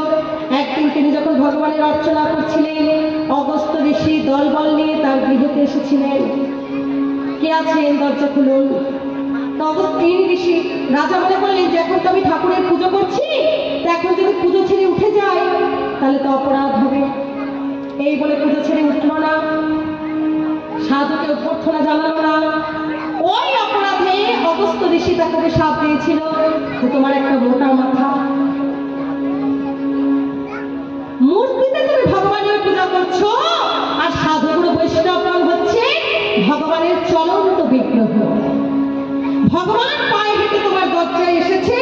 [SPEAKER 1] একদিন তিনি যখন ভগবানের অর্চনা করছিলেন, অগস্ত্য ঋষি দলবল নিয়ে তার গৃহতে এসেছিলেন। কে আছেন, দরজা খুলুন। তো অগস্ত্যেন ঋষি রাজা মনে করলেন যে এখন তো আমি ঠাকুরের পুজো করছি, তো এখন যদি পুজো ছেড়ে উঠে যায় তাহলে তো অপরাধ হবে। এই বলে পুজো ছেড়ে উঠলো না, সাধুকে অভ্যর্থনা জানালো না। ওই অপরাধে অগস্ত্য ঋষি তাকে শাপ দিয়েছিল যে তোমার একটা মোটা মাথা, মূর্তিতে তুমি ভগবানের পূজা করছো, আর সাধুগুরু বৈষ্ণবগণ হচ্ছে ভগবানের চলন্ত বিগ্রহ। ভগবান পায়ে হেঁটে তোমার দরজায় এসেছে,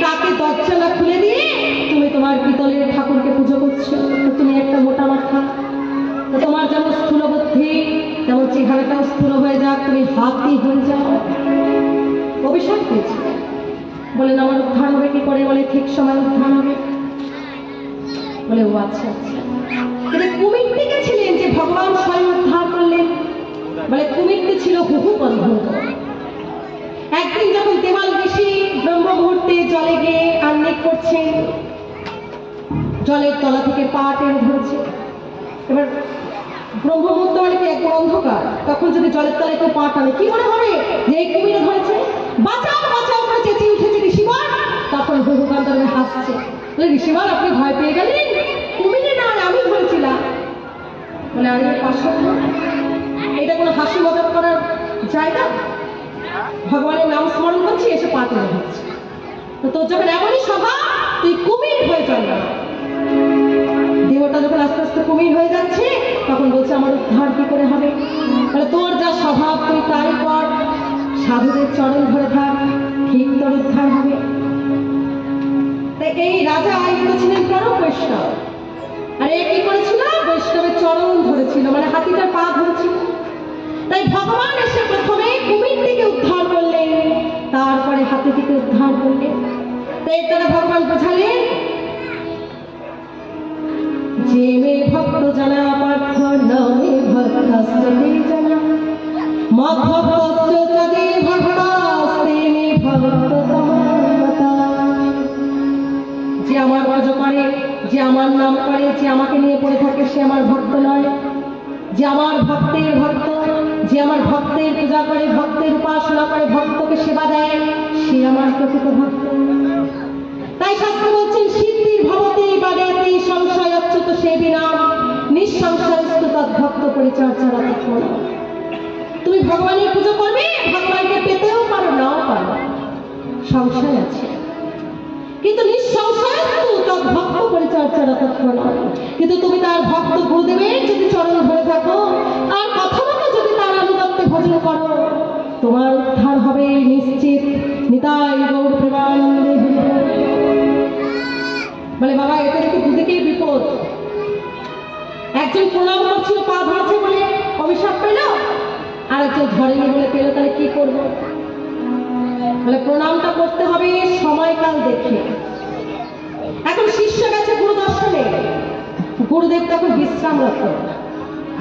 [SPEAKER 1] তাকে দরজা না খুলে দিয়ে তুমি তোমার পিতলের ঠাকুরকে পুজো করছো, তুমি একটা চেহারাটা স্থূল হয়ে যাক, তুমি হাতি হয়ে যাও। অভিশাপ পেয়েছে। বলেন আমার উদ্ধার হবে কি করে? বলে ঠিক সময় উদ্ধার হবে। বলে ও আচ্ছা আচ্ছা। কিন্তু কুমিরটিকে ছিলেন যে ভগবান স্বয়ং উদ্ধার করলেন। বলে কুমিরটি ছিল হুহু বন্ধ। একদিন যখন দেওয়াল ঋষি ব্রহ্ম মুহূর্তে জলে গিয়ে আহ্নিক করছেন, জলের তলা থেকে পা টেনে ধরেছে। এবার ব্রহ্ম মুহূর্ত মানে কি একদম অন্ধকার, তখন যদি জলের তলায় কেউ পা টানে কি মনে হবে যে এই কুমিরে ধরেছে? বাঁচাও বাঁচাও করে চেঁচিয়ে উঠেছে ঋষিবর। তখন হুহু গন্ধর্ব হাসছে। বলে ঋষিবর আপনি ভয় পেয়ে গেলেন? কুমিরে না, আমি ধরেছিলাম। বলে আরে পাশে এটা কোনো হাসি মজাক করার জায়গা? ভগবানের নাম স্মরণ করছি, এসে পা টেনে ধরছে। তো তোর যখন এমনই স্বভাব, তুই কুমির হয়ে চল না। দেহটা যখন আস্তে আস্তে কুমির হয়ে যাচ্ছে, তখন বলছে আমার উদ্ধার কি করে হবে? বলে তোর যা স্বভাব তুই তাই কর, সাধুদের চরণ ধরে থাক, ঠিক তোর উদ্ধার হবে। এই রাজা আয়ুধ ছিলেন পরম বৈষ্ণব, আর এ কি করেছিল? বৈষ্ণবের চরণ ধরেছিল, মানে হাতিটার পা ধরেছিল। তাই ভগবান এসে প্রথমে কুমিরটিকে উদ্ধার করলেন, তারপরে হাতিটিকে উদ্ধার করলেন। তাই তারা ভগবান বোঝালেন যে মে ভক্ত জানা পার্থ নমে ভক্তস্তে জানা মদ্ভক্তস্তে তদে ভক্তস্তে মে ভক্ততমতা। যে আমার ভজ করে, যে আমার নাম করে, যে আমাকে নিয়ে পড়ে থাকে, সে আমার ভক্ত নয়। যে আমার ভক্তের ভক্ত, যে আমার ভক্তের পূজা করে, ভক্তের উপাসনা করে, ভক্তকে সেবা দেয়, সে আমার প্রকৃত ভক্ত। তাই শাস্ত্র বলছেন সিদ্ধির ভবতি বাদেতি সংশয় অচ্যুত সেবিনা নিঃসংশয়স্তু তদ্ভক্ত পরিচর্যার তৎপর। তুমি ভগবানের পুজো করবে, ভগবানকে পেতেও পারো নাও পারো, সংশয় আছে, কিন্তু নিঃসংশয়স্তু তদ্ভক্ত পরিচর্যার তৎপর। কিন্তু তুমি তার ভক্ত গুরুদেবের যদি চরণ ধরে থাকো, তার কথা মতো যদি তার আনুগত্যে ভজন করো, তোমার উদ্ধার হবে নিশ্চিত। নিতাই গৌর প্রেমানন্দে। বলে বাবা এতে দেখি দুদিকেই বিপদ। একজন প্রণাম করছিল, পা ধরছে বলে অভিশাপ পেল, আর একজন ধরেনি বলে পেল, তাহলে কি করবো? বলে প্রণামটা করতে হবে সময়কাল দেখে। এখন শিষ্য গেছে গুরু দর্শনে, গুরুদেব তখন বিশ্রামরত,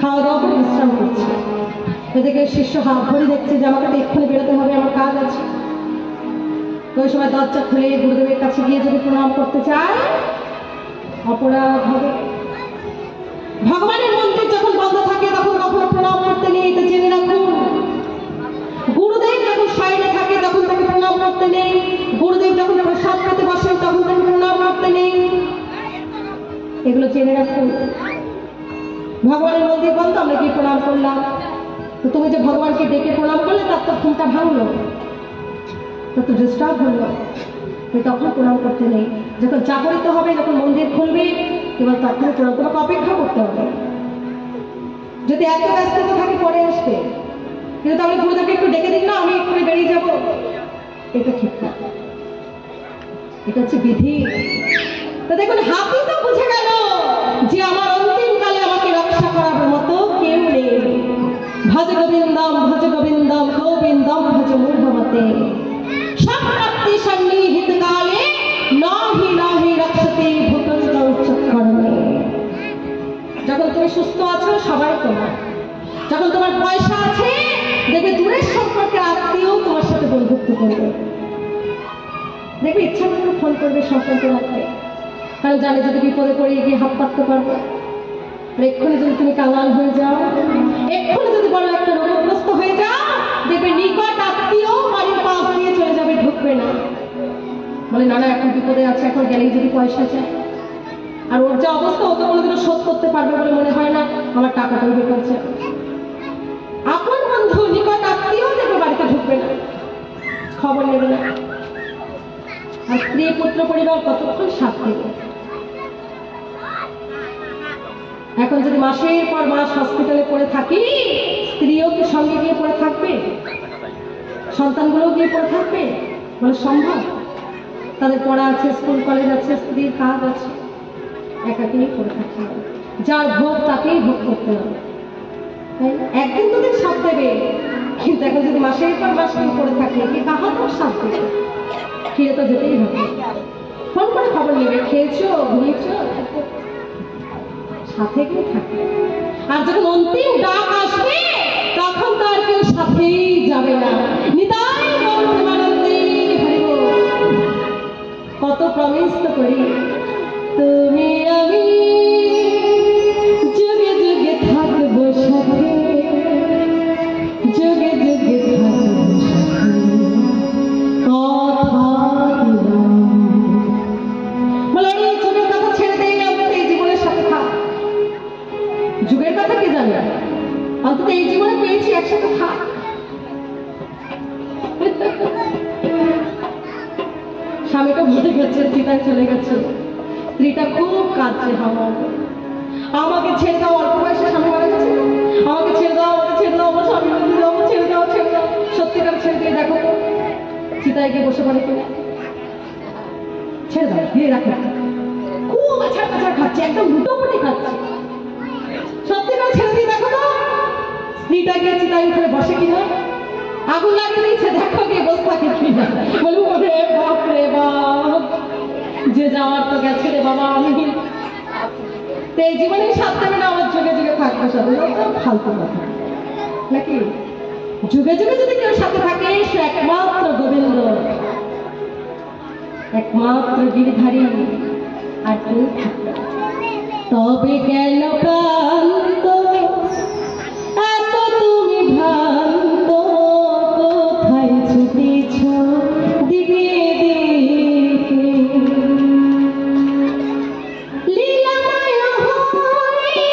[SPEAKER 1] খাওয়া দাওয়া করে বিশ্রাম করছে। এদিকে শিষ্য হাত ধরে দেখছে যে আমাকে তো এক্ষুনি বেরোতে হবে, আমার কাজ আছে। ওই সময় দরজা খুলে গুরুদেবের কাছে গিয়ে যদি প্রণাম করতে চায়, অপরাধ হবে। ভগবানের মন্দির যখন বন্ধ থাকে তখন কখনো প্রণাম করতে নেই, এটা জেনে রাখুন। গুরুদেব যখন শয়নে থাকে তখন তাকে প্রণাম করতে নেই। গুরুদেব যখন প্রসাদ খেতে বসেন তখন তাকে প্রণাম করতে নেই, এগুলো জেনে রাখুন। ভগবানের মন্দির বন্ধ, আমরা কি প্রণাম করলাম? তো তুমি যে ভগবানকে ডেকে প্রণাম করলে, তার তো ঘুমটা ভাঙলো, তত ডিস্টার্ব হলো, তখন প্রণাম করতে নেই। যখন জাগরিত হবে, যখন মন্দির খুলবে, কেবল তখন প্রণাম। তোমাকে অপেক্ষা করতে হবে। যদি এত ব্যস্ততা থাকে পরে আসবে, কিন্তু তাহলে গুরুদেবকে একটু ডেকে দিন না, আমি এক্ষুনি বেরিয়ে যাবো, এটা ঠিক না, এটা হচ্ছে বিধি। তো দেখুন হাতি তো বুঝে গেল যে আমার অন্তিমকালে আমাকে রক্ষা করার মতো কেউ নেই। ভজ গোবিন্দম ভজ গোবিন্দম গোবিন্দম ভজ মূঢ়মতে সপ্রাপ্তি সন্নিহিত কালে নাহি নাহি রক্ষতে ভূতন্তং চক্রমে। যখন তুমি সুস্থ আছো সবাই তোমার, যখন তোমার পয়সা আছে দেখবে দূরের সম্পর্কে আত্মীয় তোমার সাথে বন্ধুত্ব করবে, দেখবে ইচ্ছা করে ফোন করবে সম্পর্ক রাখতে, কারণ জানে যদি বিপদে পড়ে গিয়ে হাত পাততে পারবো। এক্ষুনি যদি তুমি কাঙাল হয়ে যাও, এক্ষুনি যদি বড় একটা রোগগ্রস্ত হয়ে যাও, দেখবে নিকট আত্মীয় বাড়ির পাশ দিয়ে চলে যাবে, ঢুকবে না। বলে না না এখন বিপদে আছে, এখন গেলেই যদি পয়সা চায়, আর ওর যা অবস্থা ও তো কোনোদিনও শোধ করতে পারবে বলে মনে হয় না, আমার টাকাটাই বেকার চায়। আপন বন্ধু নিকট আত্মীয় দেখবে বাড়িতে ঢুকবে না, খবর নেবে না। আর স্ত্রী পুত্র পরিবার কতক্ষণ সাথ দেবে? এখন যদি মাসের পর মাস হসপিটালে পড়ে থাকি, স্ত্রীও কি সঙ্গে গিয়ে পড়ে থাকবে? সন্তানগুলো গিয়ে পড়ে থাকবে? বলে সম্ভব? তাদের পড়া আছে, স্কুল কলেজ আছে, স্ত্রীর কাজ আছে, একাকেই পড়ে থাকতে হবে। যার ভোগ তাকেই ভোগ করতে হবে। একদিন তোদের সাথ দেবে, কিন্তু এখন যদি মাসের পর মাস করে থাকে কি কাহার তোর সাথ দেবে? ফিরে তো যেতেই হবে। ফোন করে খবর নেবে, খেয়েছো ঘুমিয়েছো, সাথে কেউ থাকে। আর যখন অন্তিম ডাক আসবে তখন তো আর কেউ সাথেই যাবে না। নিতাই গৌর প্রেমানন্দে হরি বল। কত প্রমিস তো করি, তুমি আমি যুগে যুগে থাকবো সাথে, যুগে যুগে থাকবো সাথে, কথা দিলাম। বলে এই যুগের কথা ছেড়ে দেই, অন্তত এই জীবনের সাথে থাক। যুগের কথা কে জানে, অন্তত এই জীবনে পেয়েছি, একসাথে থাক। স্বামীটা ভুলে গেছে, চিতায় চলে গেছে, স্ত্রীটা খুব কাঁদছে, আমাকে ছেড়ে দাও। অল্প বয়সে স্বামী মারা গেছে, আমাকে ছেড়ে দাও, আমাকে ছেড়ে দাও, আমার স্বামী ছেড়ে দাও, ছেড়ে দাও। সত্যিকার ছেড়ে দিয়ে দেখো তো চিতায় গিয়ে বসে পড়ে কিনা। ছেড়ে দাও, দিয়ে রাখো। খুব আছাড় পাছাড় খাচ্ছে, একদম লুটোপুটি খাচ্ছে। সত্যিকার ছেড়ে দিয়ে দেখো তো স্ত্রীটা গিয়ে চিতায় উঠে বসে কিনা। আগুন লাগিয়ে দিয়েছে, দেখো গিয়ে বসে থাকে কিনা। বলবো রে বাপ রে বাপ, যে যাওয়ার তো গেছে রে বাবা, আমি তো এই জীবনে সাথ দেবে না, আমার যুগে যুগে থাকবে সাথে। ফালতু কথা নাকি? যুগে যুগে যদি কেউ সাথে থাকে সে একমাত্র গোবিন্দ, একমাত্র গিরিধারী, আর কেউ থাকবে। তবে কেন প্রান্ত এত তুমি ভ্রান্ত, কোথায় ছুটেছ দিকে দিকে, লীলাময় হরি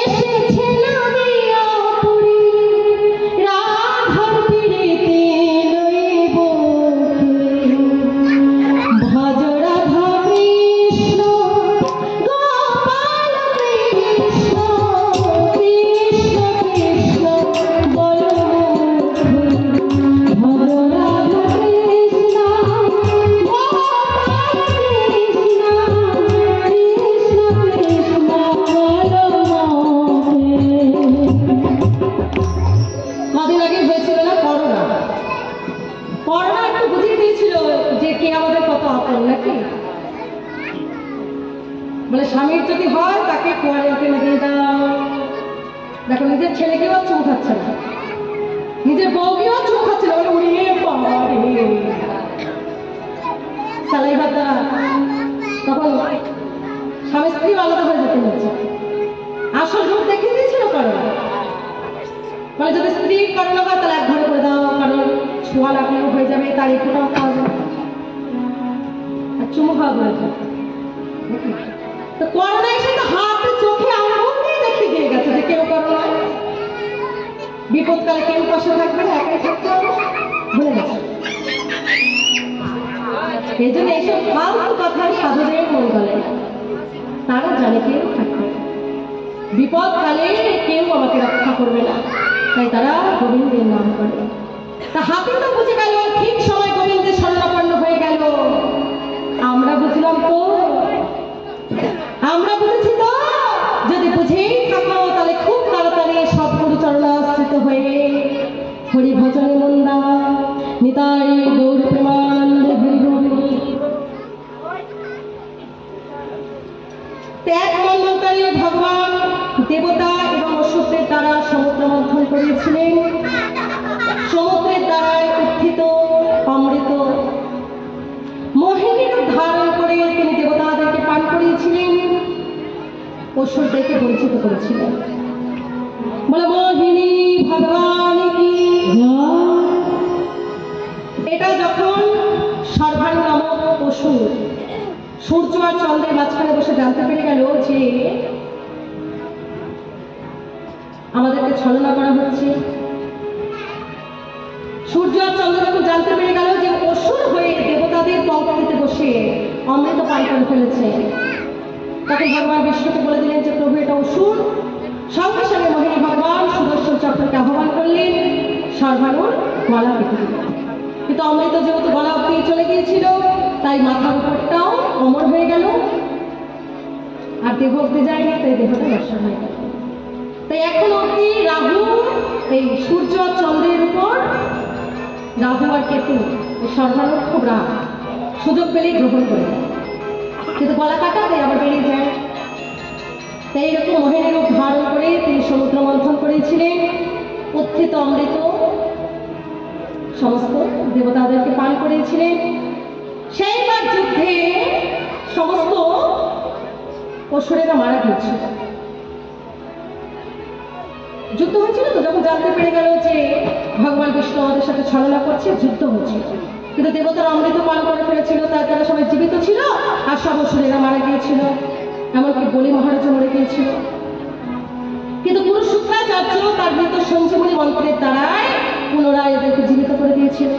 [SPEAKER 1] এসেছে নদিয়া পুরী, রাধার পীড়িতে লইব ভজ রাধা কৃষ্ণ, গোপাল কৃষ্ণ, কৃষ্ণ কৃষ্ণ বল ভজ রাধা কৃষ্ণ, গোপাল কৃষ্ণ, কৃষ্ণ কৃষ্ণ বল। কদিন আগে হয়েছিল না করোনা, করোনা একটু বুঝিয়ে দিয়েছিল যে কে আমাদের কত আপন নাকি। বলে স্বামীর যদি হয় তাকে কোয়ারেন্টাইনে দিয়ে দাও। দেখো নিজের ছেলেকেও চুম খাচ্ছে না, নিজের বউকেও চুম খাচ্ছে না। বলে উড়িয়ে পারে সালাই ভাতা, তখন স্বামী স্ত্রী আলাদা হয়ে যেতে হচ্ছে। আসল রূপ দেখিয়ে দিয়েছিল করোনা। মানে যদি স্ত্রী করোনা হয় তাহলে এক ঘরে করে দাও, কারণ ছোঁয়া লাগলেও হয়ে যাবে, তার একটুটাও খাওয়া যাবে, আর চুমু খাওয়া করে তো করোনা এসে তো হাতে চোখে আঙুল দিয়ে দেখিয়ে দিয়ে গেছে যে কেউ করোনা, বিপদকালে কেউ পাশে থাকবে না, একাই থাকতে হবে, ভুলে গেছে। এই জন্য এইসব ফালতু কথার সাধুদের মন গলে, তারা জানে কেউ থাকবে, বিপদকালে কেউ আমাকে রক্ষা করবে না, তাই তারা গোবিন্দের নাম করে। তা হাতি তো বুঝে গেল, ঠিক সময় গোবিন্দের শরণাপন্ন হয়ে গেল। আমরা বুঝলাম তো, আমরা বুঝেছি তো, যদি বুঝেই থাকো তাহলে খুব তাড়াতাড়ি সব গুরুচরণাশ্রিত হয়ে হরি ভজনে মন দাও। নিতাই গৌর প্রেমানন্দে হরি বল। ত্যাগ মন্ডলকারী ভগবান দেবতা এবং অসুরদের দ্বারা সমুদ্র মন্থন করিয়েছিলেন। সমুদ্রের দ্বারায় উত্থিত অমৃত মোহিনীর ধারণ করে তিনি দেবতাদেরকে পান করিয়েছিলেন, অসুরদেরকে বঞ্চিত করেছিলেন। বলে মোহিনী ভগবান কি। এটা যখন সর্বাণী নামক অসুর সূর্য আর চন্দ্রের মাঝখানে বসে জানতে পেরে গেল যে আমাদেরকে ছলনা করা হচ্ছে, সূর্য আর চন্দ্র যখন জানতে পেরে গেল যে অসুর হয়ে দেবতাদের পঙ্ক্তিতে বসে অমৃত পান করে ফেলেছে, তখন ভগবান বিষ্ণুকে বলে দিলেন যে প্রভু এটা অসুর। সঙ্গে সঙ্গে মোহিনী ভগবান সুদর্শন চক্রকে আহ্বান করলেন, সর্বাণুর গলা কেটে দিলেন। কিন্তু অমৃত যেহেতু গলা অব্দি চলে গিয়েছিল, তাই মাথার উপরটাও অমর হয়ে গেল, আর দেহ অব্দি যায়নি, তাই দেহটা নষ্ট হয়ে গেল। তাই এখন অব্দি রাহু এই সূর্য আর চন্দ্রের উপর রাহু আর কেতু সর্বানুর খুব রাগ, সুযোগ পেলেই গ্রহণ করে দেয়, কিন্তু গলা কাটাতে আবার বেরিয়ে যায়। তাই এরকম মোহিনী রূপ ধারণ করে তিনি সমুদ্র মন্থন করেছিলেন, উত্থিত অমৃত সমস্ত দেবতাদেরকে পান করেছিলেন। সেইবার যুদ্ধে সমস্ত অসুরেরা মারা গিয়েছিল। যুদ্ধ হয়েছিল তো, যখন জানতে পেরে গেল যে ভগবান বিষ্ণু আমাদের সাথে ছলনা করছে, যুদ্ধ হয়েছিল, কিন্তু দেবতারা অমৃত পান করে ফেলেছিল, তারা সবাই জীবিত ছিল আর সব অসুরেরা মারা গিয়েছিল, এমনকি বলি মহারাজও মরে গিয়েছিল। কিন্তু গুরু শুক্রাচার্য তার মৃত সঞ্জীবনী মন্ত্রের দ্বারায় পুনরায় এদেরকে জীবিত করে দিয়েছিল।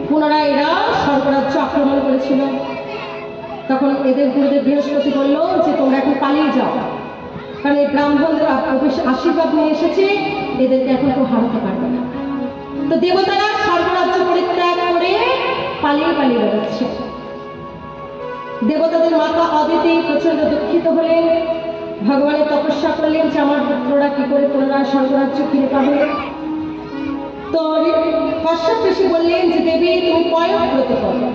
[SPEAKER 1] পুনরায় এরা স্বর্গরাজ্য আক্রমণ করেছিল। তখন এদের গুরুদেব বৃহস্পতি বলল যে তোমরা এখন পালিয়ে যাও, কারণ এই ব্রাহ্মণদের আশীর্বাদ নিয়ে এসেছে, এদেরকে এখন কেউ হারাতে পারবে না। তো দেবতারা স্বর্গরাজ্য পরিত্যাগ করে পালিয়ে পালিয়ে বেড়াচ্ছে। দেবতাদের মাতা অদিতি প্রচন্ড দুঃখিত হলেন, ভগবানের তপস্যা করলেন যে আমার পুত্ররা কি করে পুনরায় স্বর্গরাজ্য ফিরে পাবে। তো কশ্যপ ঋষি বললেন যে দেবী তুমি পয়ব্রত করো,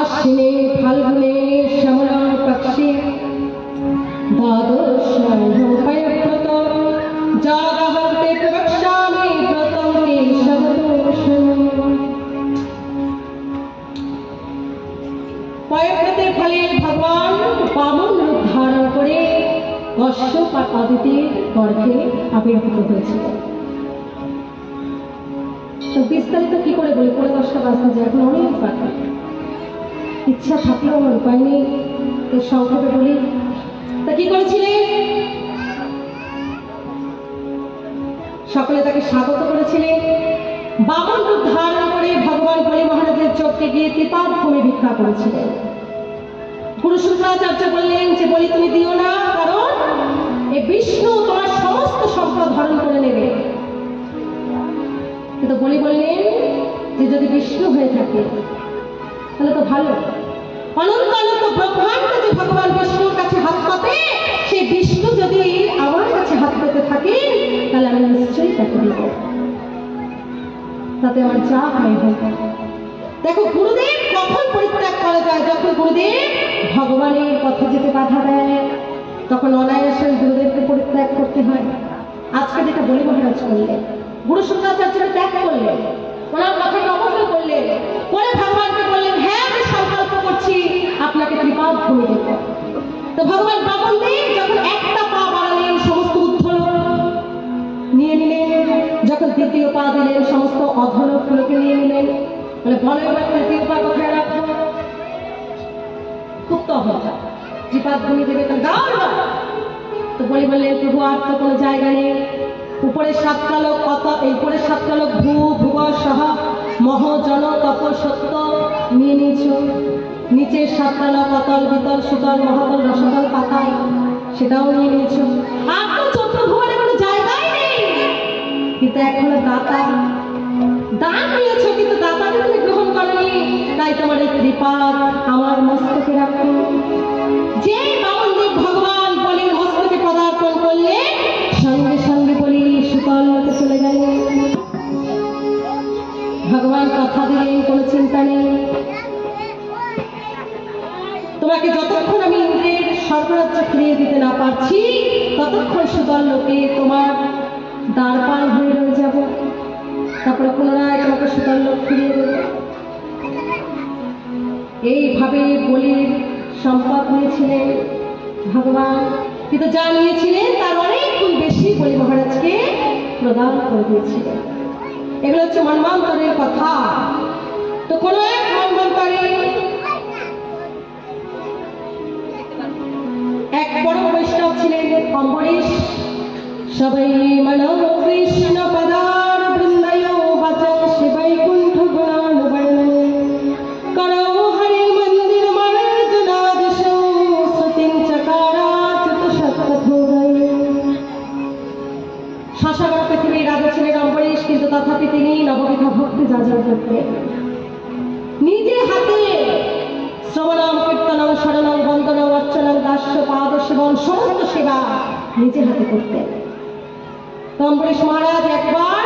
[SPEAKER 1] আশ্বিনে ফাল্গুনে শ্যামলা পক্ষে দ্বাদশ পয়ব্রত জাগাহন্তে প্রবক্ষ্যামি ব্রতং কেশবদোষম। পয়ব্রতের ফলে ভগবান বামন রূপ ধারণ করে কশ্যপ আর অদিতির গর্ভে আবির্ভূত হয়েছিল। বিস্তারিত কি করে বলি, পরে 10টা বাজতে যায়, এখন অনেক বাকি, ইচ্ছা থাকলেও আমার উপায় নেই, এর সংক্ষেপে বলি। তা কি করেছিলেন? সকলে তাকে স্বাগত করেছিলেন। বামন রূপ ধারণ করে ভগবান বলি মহারাজের চোখে গিয়ে ত্রিপাদ ভূমি ভিক্ষা করেছিলেন। গুরু শুক্রাচার্য বললেন যে বলি তুমি দিও না, কারণ এই বিষ্ণু তোমার সমস্ত সম্পদ হরণ করে নেবে। কিন্তু বলি বললেন যে যদি বিষ্ণু হয়ে থাকে তাহলে তো ভালো, অনন্ত অনন্ত ব্রহ্মাণ্ড যে ভগবান বিষ্ণুর কাছে হাত পাতে, সেই বিষ্ণু যদি আমার কাছে হাত পেতে থাকে তাহলে আমি নিশ্চয়ই তাকে দেব, তাতে আমার যা হয় হোক। দেখো গুরুদেব কখন পরিত্যাগ করা যায়, যখন গুরুদেব ভগবানের পথে যেতে বাধা দেয়, তখন অনায়াসে গুরুদেবকে পরিত্যাগ করতে হয়। আজকে যেটা বলি মহারাজ করলেন, গুরু শুক্রাচার্যকে ত্যাগ করলেন, ওনার কথাকে অবহেলা করলেন, পরে ভগবানকে বললেন হ্যাঁ আমি সংকল্প করছি আপনাকে ত্রিপাদ ভূমি দেব। তো ভগবান বামনদেব যখন একটা পা বাড়ালেন সমস্ত ঊর্ধ্বলোক নিয়ে নিলেন, যখন দ্বিতীয় পা দিলেন সমস্ত অধোলোকগুলোকে নিয়ে নিলেন, বলে বলো এবার তৃতীয় পা কোথায় রাখবো। খুব তহল ত্রিপাদ ভূমি দেবে, তো বলি বললেন প্রভু আর তো কোনো জায়গা নেই, উপরের 7টা লোক এই উপরের 7টা লোক ভূ ভুব সহ মহ জন তপ সত্য নিয়ে নিয়েছ, নিচের 7টা লোক অতল বিতল সুতল মহাতল রসতল পাতাল সেটাও নিয়ে নিয়েছ, আর তো চতুর্ভুবনে কোনো জায়গাই নেই। কিন্তু এখনো দাতা দান নিয়েছ, কিন্তু দাতাকে তুমি গ্রহণ করনি, তাই তোমার এই ত্রিপাদ আমার মস্তকে রাখো। যে বামনদেব ভগবান বলির মস্তকে পদার্পণ করলে সঙ্গে সঙ্গে বলি সুতল হতে চলে গেল। ভগবান কথা দিলেন, কোনো চিন্তা নেই, তোমাকে যতক্ষণ আমি ইন্দ্রের স্বর্গরাজ্য ফিরিয়ে দিতে না পারছি ততক্ষণ সুতল লোকে তোমার দ্বারপাল হয়ে রয়ে যাব, তারপরে পুনরায় তোমাকে সুতল লোক ফিরিয়ে দেব। এইভাবে বলির সম্পদ নিয়েছিলেন ভগবান, কিন্তু যা নিয়েছিলেন তার অনেক গুণ বেশি বলি মহারাজকে প্রদান করে দিয়েছিলেন। এগুলো হচ্ছে মন্বন্তরের কথা। তো কোন এক মন্বন্তরে এক বড় বৈষ্ণব ছিলেন অম্বরীশ। সবাই মানব কৃষ্ণ পদার বৃন্দায় বাচন শিবৈকুণ্ঠ গুণানুবর্ণন করো হরে মন্দির মার্জনাদেশ শ্রুতিং চকারা চতুষৎপথোদয়। শাসাগর পৃথিবীর রাজা ছিলেন অম্বরীশ, কিন্তু তথাপি তিনি নববিধা ভক্তি যাজন করতেন। নিজে হাতে শ্রবণম কীর্তনম শরণম বন্দনম অর্চনম দাস্য পাদ সেবন সমস্ত সেবা নিজে হাতে করতেন। তো অম্বরীশ মহারাজ একবার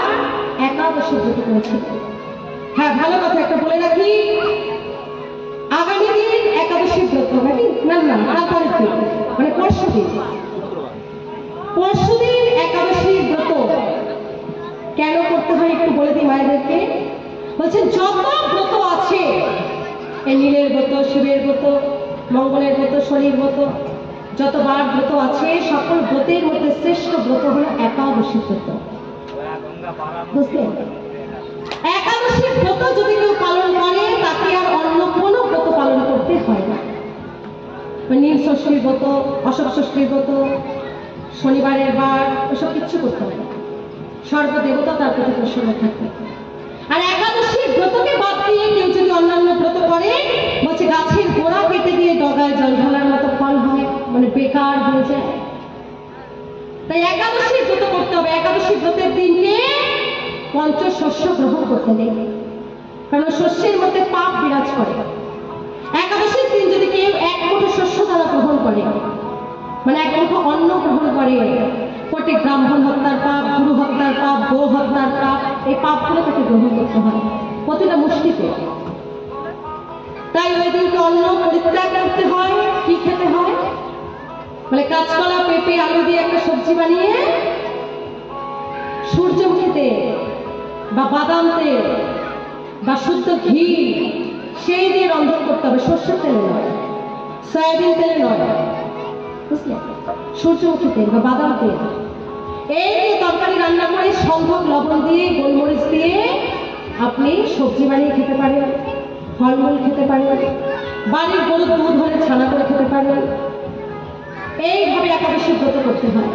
[SPEAKER 1] একাদশী ব্রত করেছিলেন। হ্যাঁ, ভালো কথা একটা বলে রাখি, আগামী দিন একাদশী ব্রত নাকি না না তারপরের দিন মানে পরশুদিন একাদশী ব্রত কেন করতে হয় একটু বলে দিই মায়েদেরকে। বলছেন যত ব্রত আছে, এই নীলের ব্রত, শিবের ব্রত, মঙ্গলের ব্রত, শনির ব্রত, যতবার ব্রত আছে সকল ব্রতের মধ্যে শ্রেষ্ঠ ব্রত হলো একাদশী ব্রত। বুঝলেন? একাদশী ব্রত যদি কেউ পালন করে তাকে আর অন্য কোনো ব্রত পালন করতে হয় না। নীল ষষ্ঠীর ব্রত, অশোক ষষ্ঠীর ব্রত, শনিবারের বার, ওসব কিচ্ছু করতে হয় না। সর্বদেবতা তার প্রতি প্রসন্ন থাকবে। আর একাদশী ব্রতকে বাদ দিয়ে কেউ যদি অন্যান্য ব্রত করে, বলছে গাছের গোড়া কেটে দিয়ে ডগায় জল ঢালার মতো ফল হয়, মানে বেকার হয়ে যায়। তাই একাদশী ব্রত করতে হবে। একাদশী ব্রতের দিনকে পঞ্চশস্য গ্রহণ করতে নেই, কারণ শস্যের মধ্যে পাপ বিরাজ করে। একাদশীর দিন যদি কেউ এক মুঠো শস্য দ্বারা গ্রহণ করে, মানে এক মুঠো অন্ন গ্রহণ করে, কোটি ব্রাহ্মণ হত্যার পাপ, গুরু হত্যার পাপ, গো হত্যার পাপ, এই পাপগুলো তাকে গ্রহণ করতে হয় প্রতিটা মুষ্টিতে। তাই ওই দিনকে অন্ন পরিত্যাগ করতে হয়। কি খেতে হয়? মানে কাঁচকলা, পেঁপে, আলু দিয়ে একটা সবজি বানিয়ে সূর্যমুখী তেল বা বাদাম তেল বা শুদ্ধ ঘি সেই দিয়ে রন্ধন করতে হবে। সর্ষের তেলে নয়, সয়াবিন তেলে নয়, বুঝলে? সূর্যমুখী তেল বা বাদাম তেল, এই দিয়ে তরকারি রান্না করে সম্ভব লবণ দিয়ে, গোলমরিচ দিয়ে আপনি সবজি বানিয়ে খেতে পারেন, ফলমূল খেতে পারেন, বাড়ির গরুর দুধ হলে ছানা করে খেতে পারেন। এইভাবে একাদশী ব্রত করতে হয়।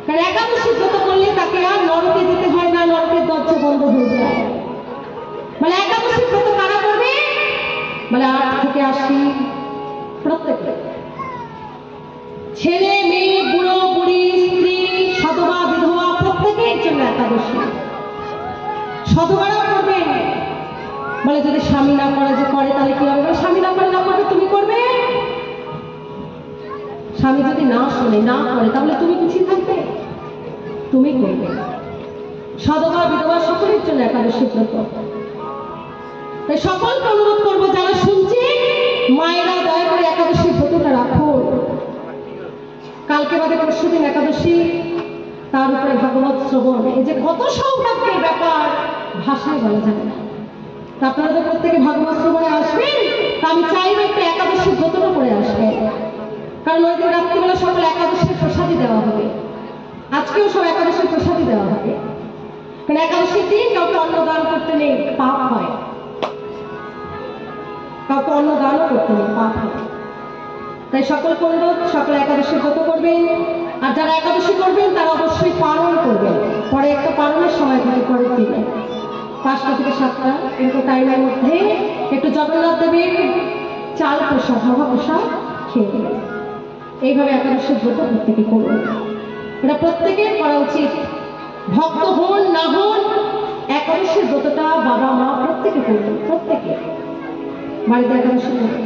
[SPEAKER 1] কারণ একাদশী ব্রত করলে তাকে আর নরকে যেতে হয় না, নরকের দরজা বন্ধ হয়ে যায়। মানে একাদশী ব্রত কারা করবে? মানে 8 থেকে 80 প্রত্যেকে, ছেলে মেয়ে, বুড়ো বুড়ি, স্ত্রী, সধবা বিধবা, প্রত্যেকের জন্য একাদশী। সধবারাও করবে। বলে যদি স্বামী না করে যে করে তাহলে কি হবে? স্বামী না করে না করবে, তুমি করবে। স্বামী যদি না শোনে, না করে, তাহলে তুমি পিছিয়ে থাকবে, তুমি করবে। সধবা বিধবা সকলের জন্য একাদশী ব্রত। তাই সকলকে অনুরোধ করবো, যারা শুনছে মায়েরা দয়া করে একাদশী ব্রতটা রাখুন। কালকে বাদে পরশুদিন একাদশী, তার উপরে ভাগবত শ্রবণ, এই যে কত সৌভাগ্যের ব্যাপার ভাষায় বলা যাবে না। আপনারা তো প্রত্যেকে ভাগবত শ্রবণে আসবেন, তা আমি চাইব একটা একাদশী ব্রতটা করে আসবেন। কারণ ওই দিন রাত্রিবেলা সকল একাদশীর প্রসাদী দেওয়া হবে। আজকেও সব একাদশীর প্রসাদী দেওয়া হবে। কারণ একাদশীর দিন কাউকে অন্ন দান করতে নেই, পাপ হয়। কাউকে অন্ন দানও করতে নেই, পাপ হয়। তাই সকল পণ্ডিত সকল একাদশী ব্রত করবেন। আর যারা একাদশী করবেন তারা অবশ্যই পালন করবেন। পরে একটা পালনের সময় থাকে পরের দিনে 5টা থেকে 7টা, এরকম টাইমের মধ্যে একটু জগন্নাথ দেবের চাল প্রসাদ, মহাপ্রসাদ খেয়ে দেবেন। এইভাবে একাদশী ব্রত প্রত্যেকে করুন। এটা প্রত্যেকের করা উচিত। ভক্ত হন না হন, একাদশীর ব্রতটা বাবা মা প্রত্যেকে করবেন। প্রত্যেকে বাড়িতে একাদশী করবেন।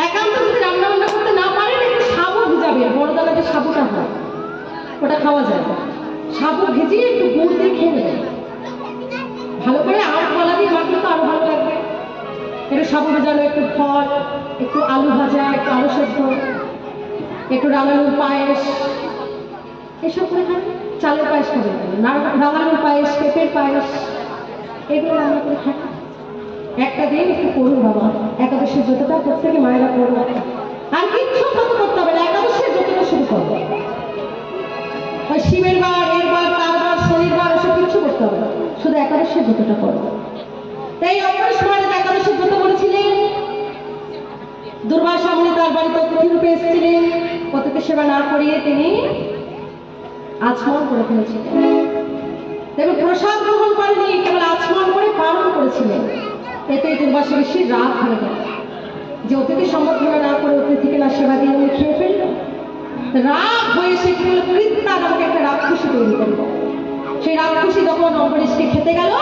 [SPEAKER 1] একান্ত যদি রান্না বান্না করতে না পারেন, একটু সাবু ভিজাবে। বড় দানা যে সাবুটা হয় ওটা খাওয়া যায়। সাবু ভিজিয়ে একটু গুড় দিয়ে খেয়ে নেবেন ভালো করে। আর কলা দিয়ে মাখলে তো আরো ভালো লাগবে। একটু সাবু ভেজানো, একটু ফল, একটু আলু ভাজা, একটু আলু সেদ্ধ, একটু রাঙালুর পায়েস, এসব করে খান। চালের পায়েস খাবেন, রাঙালুর পায়েস, পেঁপের পায়েস, এগুলো রান্না করে খান। একটা দিন একটু করুন বাবা একাদশীর ব্রতটা, প্রত্যেকে মায়েরা করুন। আর কিচ্ছু ব্রত করতে হবে না, একাদশীর ব্রতটা শুরু করবে। ওই শিবের বার, এর বার, তার বার, শনির বার, ওসব কিচ্ছু করতে হবে না, শুধু একাদশীর ব্রতটা করবে। তাই অম্বরীশ মহারাজ একাদশীর ব্রত করেছিলেন। দুর্বাসা মুনি তার বাড়িতে অতিথি রূপে এসেছিলেন। অতিথি সেবা না করিয়ে তিনি আচমন করে ফেলেছিলেন। দেখুন, প্রসাদ গ্রহণ করেনি, কেবল আচমন করে পালন করেছিলেন। এতেই দুর্বাসা ঋষির রাগ হয়ে গেল যে অতিথি সম্বর্ধনা না করে অতিথিকে না সেবা দিয়ে উনি খেয়ে ফেলল। রাগ হয়ে সে কি হলো, কৃত্যা নামকে একটা রাক্ষসী তৈরি করল। সেই রাক্ষসী যখন অম্বরীশকে খেতে গেল,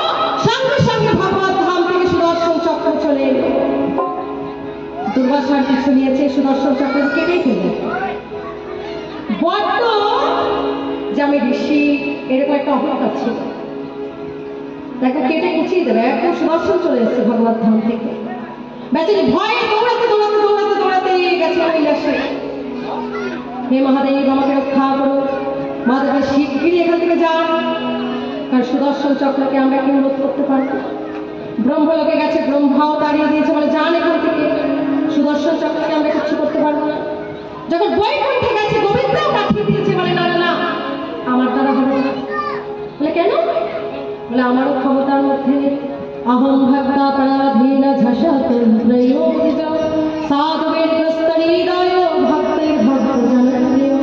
[SPEAKER 1] সঙ্গে সঙ্গে ভগবত ধাম থেকে সুদর্শন চক্র চলে এলো। দুর্বাসার পিছু নিয়েছে, সুদর্শন চক্র কেটে ফেলল। বড্ড যে আমি ঋষি এরকম একটা অহংকার ছিল। তাকে কেটে কুচিয়ে দেবে, একদম সুদর্শন চলে এসেছে ভগবত ধাম থেকে। বেচারি ভয়ে দৌড়াতে দৌড়াতে দৌড়াতে দৌড়াতে গেছে কৈলাসে। হে মহাদেব আমাকে রক্ষা করো, মহাদেব শিগগিরই এখান থেকে যান, কারণ সুদর্শন চক্রকে আমরা কেউ রোধ করতে পারবো না। ব্রহ্মলোকে গেছে, ব্রহ্মাও তাড়িয়ে দিয়েছে, বলে যান এখান থেকে, সুদর্শন চক্রকে আমরা কিছু করতে পারবো না। যখন বৈকুণ্ঠে গেছে, গোবিন্দও পাঠিয়ে দিয়েছে, বলে না না না আমার দ্বারা হবে না। বলে কেন? বলে আমারও ক্ষমতার মধ্যে নেই। অহম ভক্তা পরাধীন ঝষতন্ত্রয়োগিজ সাধবের গ্রস্তহৃদয় ভক্তের ভক্ত জনপ্রিয়।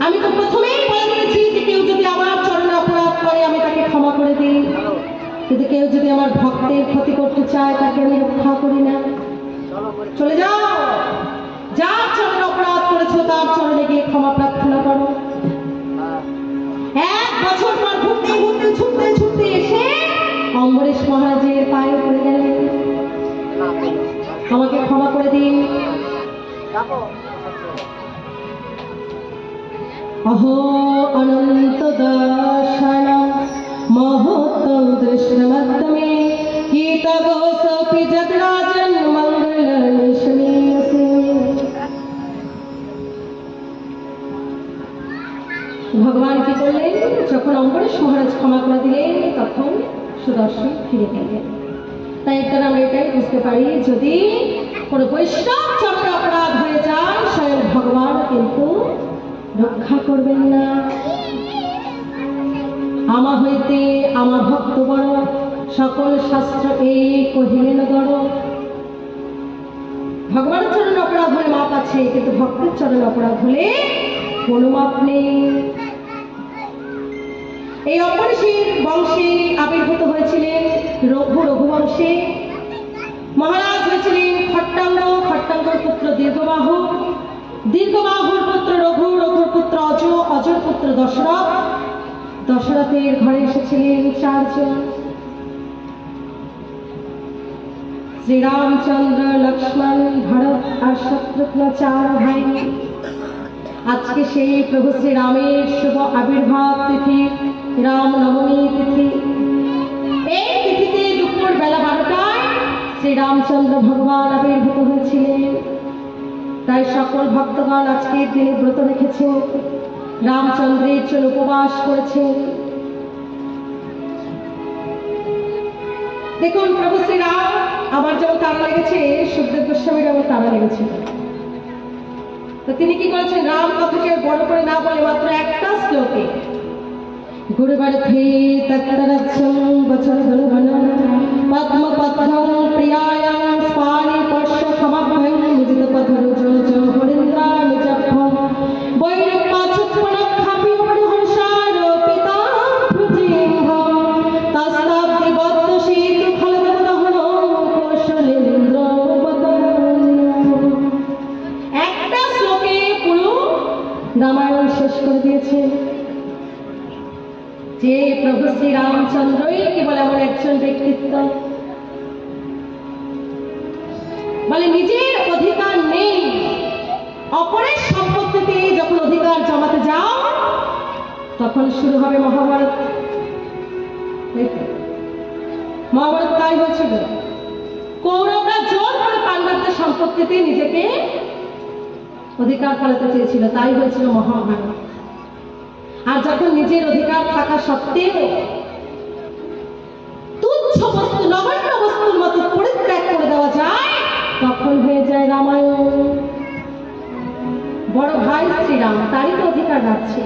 [SPEAKER 1] আমি তো প্রথমেই বলে দিয়েছি যে কেউ যদি আমার চরণে অপরাধ করে আমি তাকে ক্ষমা করে দিই, কিন্তু কেউ যদি আমার ভক্তের ক্ষতি করতে চায় তাকে আমি রক্ষা করি না। চলে যাও, যার চরণে অপরাধ করেছো তার চরণে গিয়ে ক্ষমা প্রার্থনা করো। 1 বছর পর ঘুরতে ঘুরতে ছুটতে ছুটতে এসে অম্বরীশ মহারাজের পায়ে পড়ে গেলেন, আমাকে ক্ষমা করে দিন। অহো অনন্ত দর্শন মহোত্তম দৃশ্যমত্তমে গীতগোসপি জগরাজন মঙ্গল নিশমীয়সে। ভগবান কি করলেন? যখন অম্বরীশ মহারাজ ক্ষমা করে দিলেন তখন সুদর্শন ফিরে গেলেন। তাই এর দ্বারা আমরা এটাই বুঝতে পারি, যদি কোনো বৈষ্ণব চক্রে অপরাধ হয়ে যায় স্বয়ং ভগবান কিন্তু রক্ষা করবেন না। আমা হইতে আমা ভক্ত বড়, সকল শাস্ত্র এই কহিলেন গড়। ভগবানের চরণে অপরাধ হলে মাপ আছে, কিন্তু ভক্তের চরণে অপরাধ হলে কোনো মাপ নেই। এই অম্বরীশের বংশে আবির্ভূত হয়েছিলেন রঘুবংশে। মহারাজ হয়েছিলেন খট্টাঙ্গ, খট্টাঙ্গর পুত্র দীর্ঘবাহু, দীর্ঘবাহুর পুত্র রঘু, রঘুর পুত্র অজ, অজর পুত্র দশরথ। দশরথের ঘরে এসেছিলেন 4 জন, শ্রীরামচন্দ্র, লক্ষ্মণ, ভরত আর শত্রুঘ্ন, 4 ভাই। আজকে সেই প্রভু শ্রীরামের শুভ আবির্ভাব তিথি, রামনবমী তিথি। এই তিথিতে দুপুর বেলা 12টায় শ্রীরামচন্দ্র ভগবান আবির্ভূত হয়েছিলেন। তাই সকল ভক্তগণ আজকের দিনে ব্রত রেখেছেন, রামচন্দ্রের জন্য উপবাস করেছেন। দেখুন প্রভু শ্রীরাম, আমার যেমন তারা লেগেছে, সুখদেব গোস্বামীর আমার তারা লেগেছিল। তো তিনি কি করেছেন? রাম কথাকে বড় করে না বলে মাত্র একটা শ্লোকে গুরুবর্ধে তত্তরাজ্যং বচন ঘন পদ্মপদ্মং প্রিয়ায়াং স্পানি পর্ষ ক্ষমাভয়ং মুদিত পথরুজ হরিন্দ্রানুজভ্যং বৈরপাচুৎপনক্ষাপি হরিহর্ষারোপিতা ভুজিম্ভ তস্তাব্দি বদ্ধ সেতু ফলদগ্রহণ কৌশলেন্দ্র বদন্য। একটা শ্লোকে পুরো রামায়ণ শেষ করে দিয়েছে। যে প্রভু শ্রী রামচন্দ্রই কেবল এমন একজন ব্যক্তিত্ব, বলে নিজের অধিকার নেই, অপরের সম্পত্তিতে যখন অধিকার জমাতে যাও তখন শুরু হবে মহাভারত। মহাভারত তাই হয়েছিল, কৌরবরা জোর করে পাণ্ডবদের সম্পত্তিতে নিজেকে অধিকার ফলাতে চেয়েছিল, তাই হয়েছিল মহাভারত। আর যখন নিজের অধিকার থাকা সত্ত্বেও তুচ্ছ বস্তু, নগণ্য বস্তুর মতো পরিত্যাগ করে দেওয়া যায়, তখন হয়ে যায় রামায়ণ। বড় ভাই শ্রীরাম, তারই তো অধিকার রাখছে,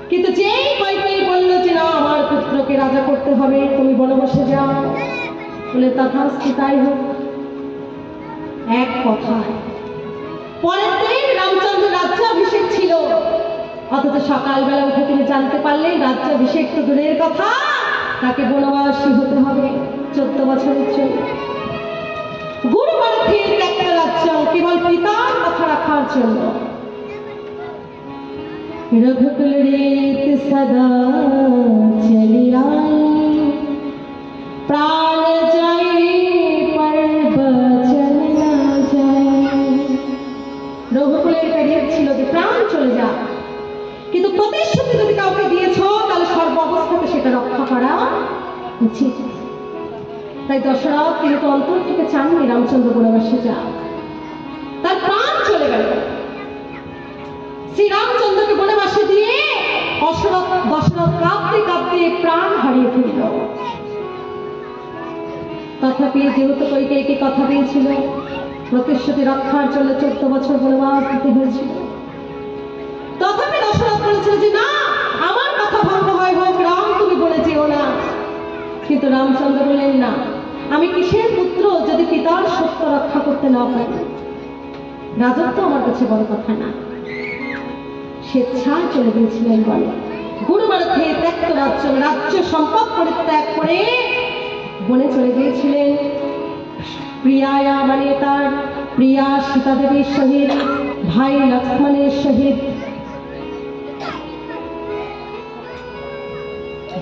[SPEAKER 1] কিন্তু যেই কয়কেই বলল যে না আমার পুত্রকে রাজা করতে হবে, তুমি বনবাসে যাও, বলে তথাস্তু তাই হোক। এক কথায় পরের দিন রামচন্দ্র রাজ্যাভিষেক ছিল, অথচ সকালবেলা উঠে তিনি জানতে পারলেন রাজ্যাভিষেক তো দূরের কথা, তাকে বনবাসী হতে হবে 14 বছরের জন্য। গুরুবর্ধের একটা রাজ্য কেবল পিতার কথা রাখার জন্য। রঘুকুল রেত সদা চলি আই, প্রাণ যায় পর বচন না যায়। রঘুকুলের পেরিয়ে উচিত। তাই দশরথ তিনি তো অন্তর থেকে চাননি রামচন্দ্র বনবাসে যাক, তার প্রাণ চলে গেল। শ্রীরামচন্দ্রকে বনবাসে দিয়ে দশরথ কাঁদতে কাঁদতে প্রাণ হারিয়ে ফেলল। তথাপি যেহেতু কইকেয়ীকে কথা দিয়েছিল, প্রতিশ্রুতি রক্ষার জন্য 14 বছর বনবাস দিতে হয়েছিল, তথাপি দশরথ বলেছিল যে না, আমার কথা ভঙ্গ হয় হোক, রাম তুমি বলে যেও না। কিন্তু রামচন্দ্র বললেন না, আমি কিসের পুত্র যদি পিতার সত্য রক্ষা করতে না পারি? রাজত্ব আমার কাছে বড় কথা না। স্বেচ্ছায় চলে গিয়েছিলেন বলে, গুরুমার্থে ত্যক্ত রাজ্য সম্পদ পরিত্যাগ করে বনে চলে গিয়েছিলেন। প্রিয়ায়া মানে তার প্রিয়া সীতা দেবীর সহিত, ভাই লক্ষ্মণের সহিত।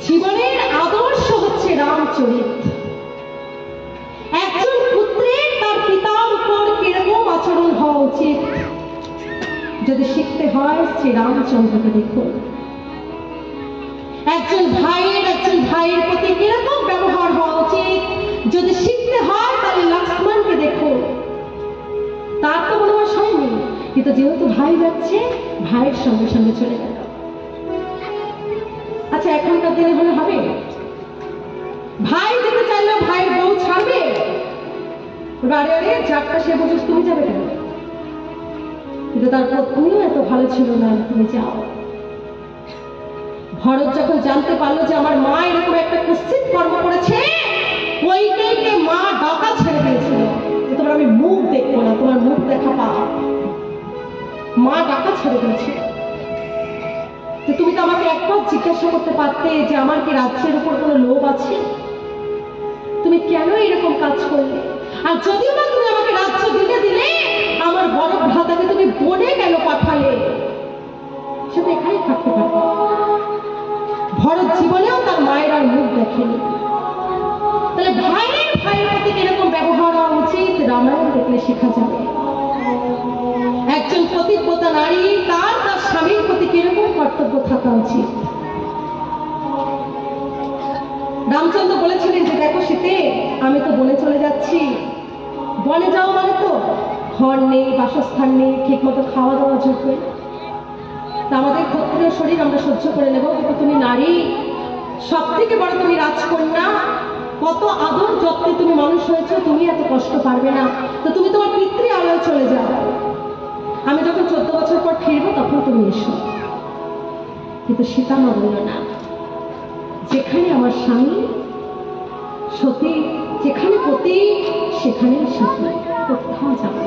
[SPEAKER 1] জীবনের আদর্শ হচ্ছে রামচরিত। একজন পুত্রের তার পিতার উপর কিরকম আচরণ হওয়া উচিত যদি শিখতে হয়, শ্রীরামচন্দ্রকে দেখুন। একজন ভাইয়ের প্রতি কিরকম ব্যবহার হওয়া উচিত যদি শিখতে হয়, তাহলে লক্ষ্মণকে দেখুন। তার তো বনবাস হয়নি, কিন্তু যেহেতু ভাই যাচ্ছে, ভাইয়ের সঙ্গে সঙ্গে চলে গেল। আচ্ছা, এখনকার দিনে হলে হবে? ভাই যেতে চাইলেও ভাইয়ের বউ ছাড়বে? আরে যারটা সে বুঝুস, তুমি যাবে কেন? কিন্তু তার পত্নীও এত ভালো ছিল না, তুমি যাও। ভরত যখন জানতে পারলো যে আমার মা এরকম একটা কুৎসিত কর্ম করেছে, কইকেয়ীকে মা ডাকা ছেড়ে দিয়েছিল, তোমার আমি মুখ দেখবো না, তোমার মুখ দেখা পাও। মা ডাকা ছেড়ে দিয়েছিল যে তুমি তো আমাকে একবার জিজ্ঞাসা করতে পারতে যে আমার কি রাজ্যের উপর কোনো লোভ আছে, তুমি কেন এরকম কাজ করলে? আর যদিও না তুমি আমাকে রাজ্য দিলে আমার বড় ভ্রাতাকে তুমি বনে কেন পাঠালে? সে তো এখানেই থাকতে পারবে। ভরত জীবনেও তার মায়ের আর মুখ দেখেনি। তাহলে ভাইয়ের প্রতি কিরকম ব্যবহার হওয়া উচিত, রামায়ণ দেখলে শেখা যাবে। একজন পতিব্রতা নারী তার স্বামীর প্রতি কিরকম কর্তব্য থাকা উচিত। রামচন্দ্র বলেছিলেন যে দেখো সীতে, আমি তো বনে চলে যাচ্ছি। বনে যাও মানে তো ঘর নেই, বাসস্থান নেই, ঠিক মতো খাওয়া দাওয়া জুটবে। আমাদের ক্ষত্রিয় শরীর আমরা সহ্য করে নেব, কিন্তু তুমি নারী, সব থেকে বড় তুমি রাজকন্যা, কত আদর যত্নে তুমি মানুষ হয়েছো, তুমি এত কষ্ট পারবে না। তো তুমি তোমার পিতৃ আলয়ে চলে যাও, আমি যখন 14 বছর পর ফিরবো তখন তুমি এসো। কিন্তু সীতা মা বলল না, যেখানে আমার স্বামী সতী, যেখানে পতি সেখানে সতী, কোথাও যাবে।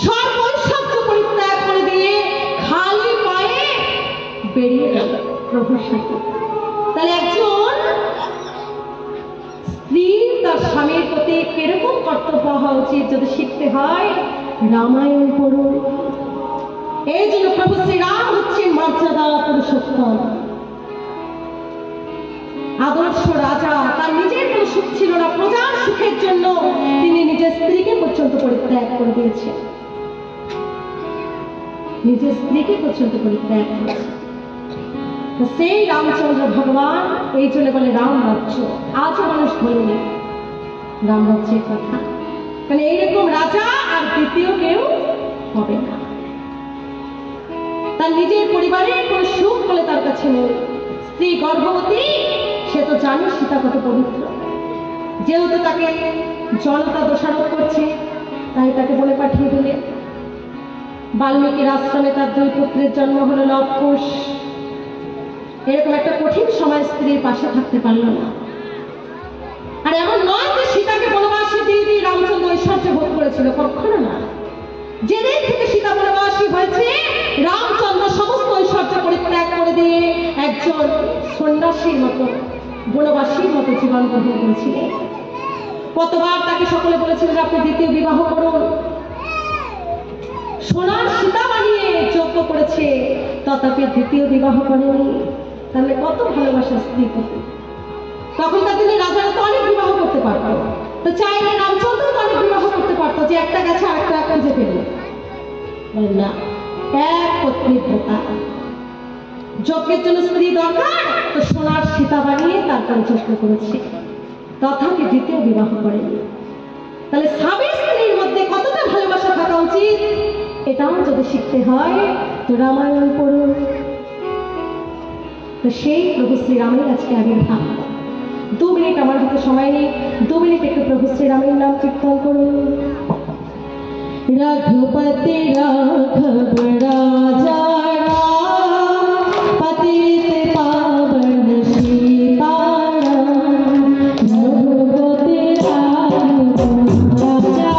[SPEAKER 1] সর্বৈশ্বর্য পরিত্যাগ করে দিয়ে খালি পায়ে বেরিয়ে গেল প্রভুর সাথে। তাহলে একজন স্ত্রী তার স্বামীর প্রতি কিরকম কর্তব্য হওয়া উচিত যদি শিখতে হয়, রামায়ণ পড়ুন। এই জন্য প্রভু শ্রীরাম হচ্ছে মর্যাদা পুরুষোত্তম, আদর্শ রাজা। তার নিজের কোনো সুখ ছিল না, প্রজার সুখের জন্য তিনি নিজের স্ত্রীকে পর্যন্ত পরিত্যাগ করে দিয়েছেন, নিজের স্ত্রীকে পর্যন্ত পরিত্যাগ করেছেন। সেই রামচন্দ্র ভগবান, এই জন্য বলে রাম রাজ্য। আজও মানুষ বলেনি রাম রাজ্যের কথা, মানে এইরকম রাজা আর দ্বিতীয় কেউ হবে না। তার নিজের পরিবারের কোনো সুখ বলে তার কাছে নেই। স্ত্রী গর্ভবতী, সে তো জানে সীতা কত পবিত্র। যেহেতু তাকে জনতা দোষারোপ করছে, তাই তাকে বলে পাঠিয়ে দিলে। বাল্মীকির আশ্রমে তার 2 পুত্রের জন্ম হলো, লব কুশ। এরকম একটা কঠিন সময় স্ত্রীর পাশে থাকতে পারল না। আর এমন নয় যে সীতাকে বনবাসে দিয়ে রামচন্দ্র ঐশ্বর্য ভোগ করেছিল, কখনো না। যেদিন থেকে সীতা বনবাসী হয়েছে, রামচন্দ্র সমস্ত ঐশ্বর্য পরিত্যাগ করে দিয়ে একজন সন্ন্যাসীর মতো, বনবাসীর মতো জীবন গ্রহণ করেছিলেন। কতবার তাকে সকলে বলেছিল যে আপনি দ্বিতীয় বিবাহ করুন, সোনার সীতা বানিয়ে যজ্ঞ করেছে, তথাপি দ্বিতীয় বিবাহ করেনি। তাহলে কত ভালোবাসা স্ত্রী প্রতি। তখনকার দিনে রাজারা তো অনেক বিবাহ করতে পারত, তো চাইলে রামচন্দ্র তো অনেক বিবাহ করতে পারতো, যে একটা গেছে আরেকটা খুঁজে পেল না। এক পত্নীব্রতা, যজ্ঞের জন্য স্ত্রী দরকার, তো সোনার সীতা বানিয়ে তারপরে যজ্ঞ করেছে। তথাপি দ্বিতীয় বিবাহ করেনি। তাহলে স্বামী স্ত্রীর মধ্যে কতটা ভালোবাসা থাকা উচিত এটাও যদি শিখতে হয় তো রামায়ণ পড়ুন। তো সেই প্রভু শ্রীরামের আজকে আবির্ভাব। 2 মিনিট আমার হাতে সময় নেই, 2 মিনিট একটু প্রভু শ্রীরামের নাম কীর্তন করুন। रघुपति राघव राजा राम, पतित पावन सीताराम। रघुपति राघव राजा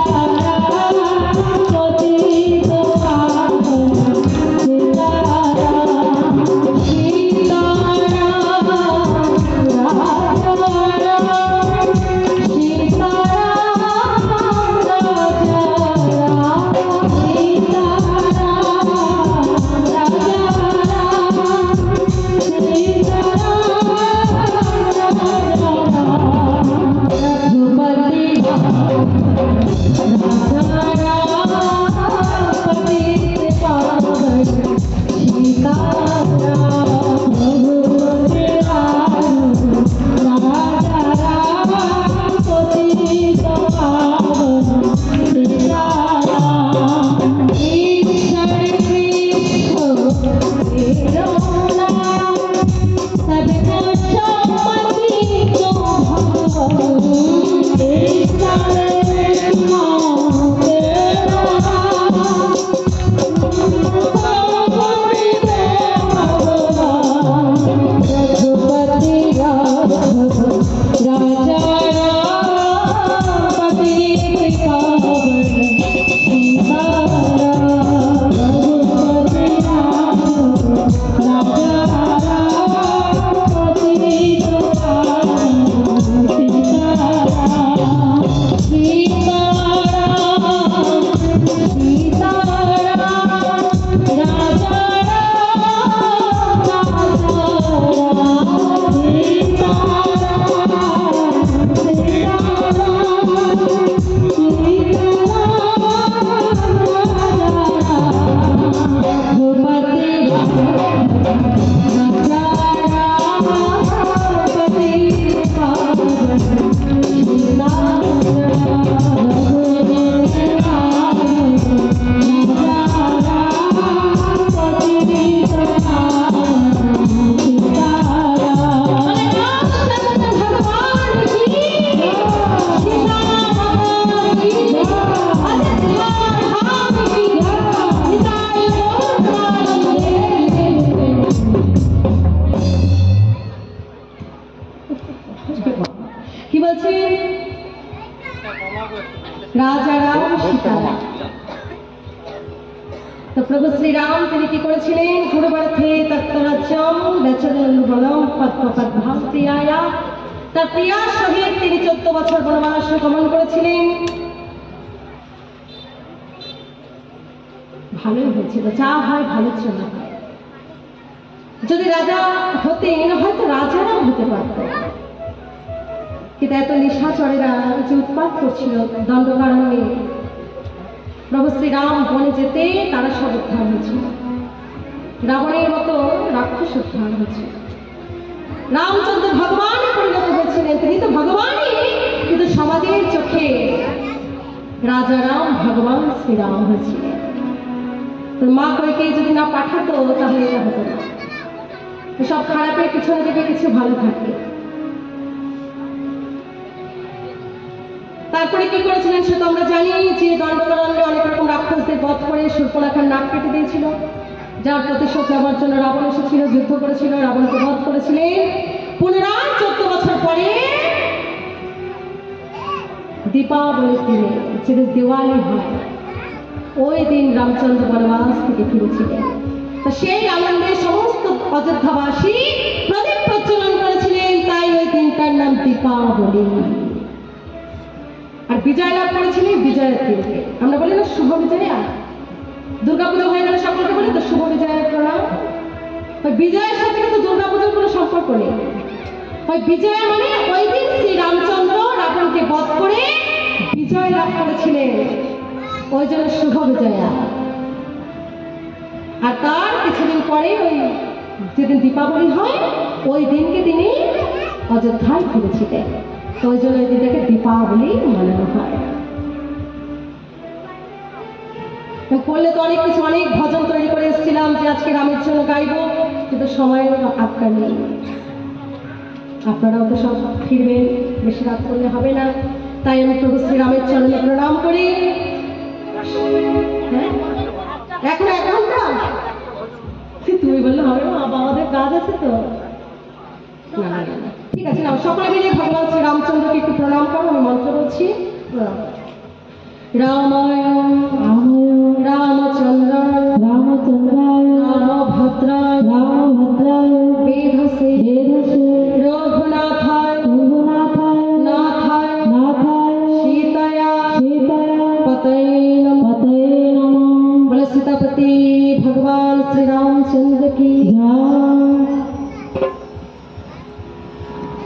[SPEAKER 1] राम, पतित पावन सीताराम। सीताराम राजा राम, सीताराम राजा राजा राम सीताराम। तो प्रभु श्री राम তিনি কি করেছিলেন? পূর্বার্থে তত্ত্বরাজ্যম দশরথবলম পদ্মপদ্ভাম প্রিয়ায়া। তার প্রিয়ার সহিত তিনি 14 বছর বনবাস গমন করেছিলেন। ভালোই হয়েছিল, যা হয় ভালোর জন্য হয়। যদি রাজা হতেন হয়তো রাজারাও হতে পারত, কিন্তু এত নিশাচরেরা যে উৎপাত করছিল দণ্ডকারণ্যে, প্রভু শ্রীরাম বনে যেতে তারা সব উদ্ধার হয়েছিল। রাবণের মতো রাক্ষস উদ্ধার হয়েছে। রামচন্দ্র ভগবানে পরিণত হয়েছিলেন, তিনি তো ভগবানই, কিন্তু সমাজের চোখে রাজা রাম ভগবান শ্রীরাম হয়েছিলেন। তো মা কইকেই যদি না পাঠাতো তাহলে এটা হতো না। সব খারাপের পিছনে থেকে কিছু ভালো থাকে। তারপরে কি করেছিলেন সেটা আমরা জানি, যে দণ্ডকারণ্যে অনেক রকম রাক্ষসদের বধ করে শূর্পণখার নাক কেটে দিয়েছিল, যার প্রতিশোধ নেওয়ার জন্য রাবণ এসেছিল, যুদ্ধ করেছিল, রাবণকে বধ করেছিলেন। পুনরায় 14 বছর পরে দীপাবলির দিনে, যেদিন দিওয়ালি হয়, ওই দিন রামচন্দ্র বনবাস থেকে ফিরেছিলেন। তো সেই আনন্দে সমস্ত অযোধ্যাবাসী প্রদীপ প্রজ্বলন করেছিলেন, তাই ওই দিনটার নাম দীপাবলি। আর বিজয় লাভ করেছিলেন বিজয়ের দিনকে। আমরা বলি না শুভ বিজয়া, দুর্গাপুজো হয়ে গেলে সকলকে বলি তো শুভ বিজয়ের প্রণাম। ওই বিজয়ের সাথে কিন্তু দুর্গাপুজোর কোনো সম্পর্ক নেই। ওই বিজয় মানে ওই দিন শ্রী রামচন্দ্র রাবণকে বধ করে বিজয় লাভ করেছিলেন, ওই জন্য শুভ বিজয়া। আর তার কিছুদিন পরে ওই যেদিন দীপাবলি হয় ওই দিনকে তিনি অযোধ্যায় ফিরেছিলেন। তো ওই জন্য এই দিনটাকে দীপাবলি মানানো হয়। করলে তো অনেক কিছু, অনেক ভজন তৈরি করে এসেছিলাম যে আজকে রামের জন্য গাইবো, কিন্তু সময়ের আটকা নেই। আপনারাও তো সব ফিরবেন, বেশি রাত করলে হবে না, তাই আমি প্রভু শ্রীরামের চরণে প্রণাম করি। হ্যাঁ, এখন 1 ঘন্টা তুমি বললে হবে না, আমাদের কাজ আছে তো। না না না, ঠিক আছে, না সকলে মিলে ভগবান শ্রী রামচন্দ্রকে একটু প্রণাম করো। আমি মন্ত্র বলছি। রামায় রামচন্দ্রায় রামচন্দ্রায় রামভদ্রায় রামভদ্রায় বেধসে বেধসে রঘুনাথায় রঘুনাথায় নাথায় নাথায় সীতায়া সীতায়া পতয়ে নমঃ बोले सीतापति भगवान श्री रामचंद्र की जय।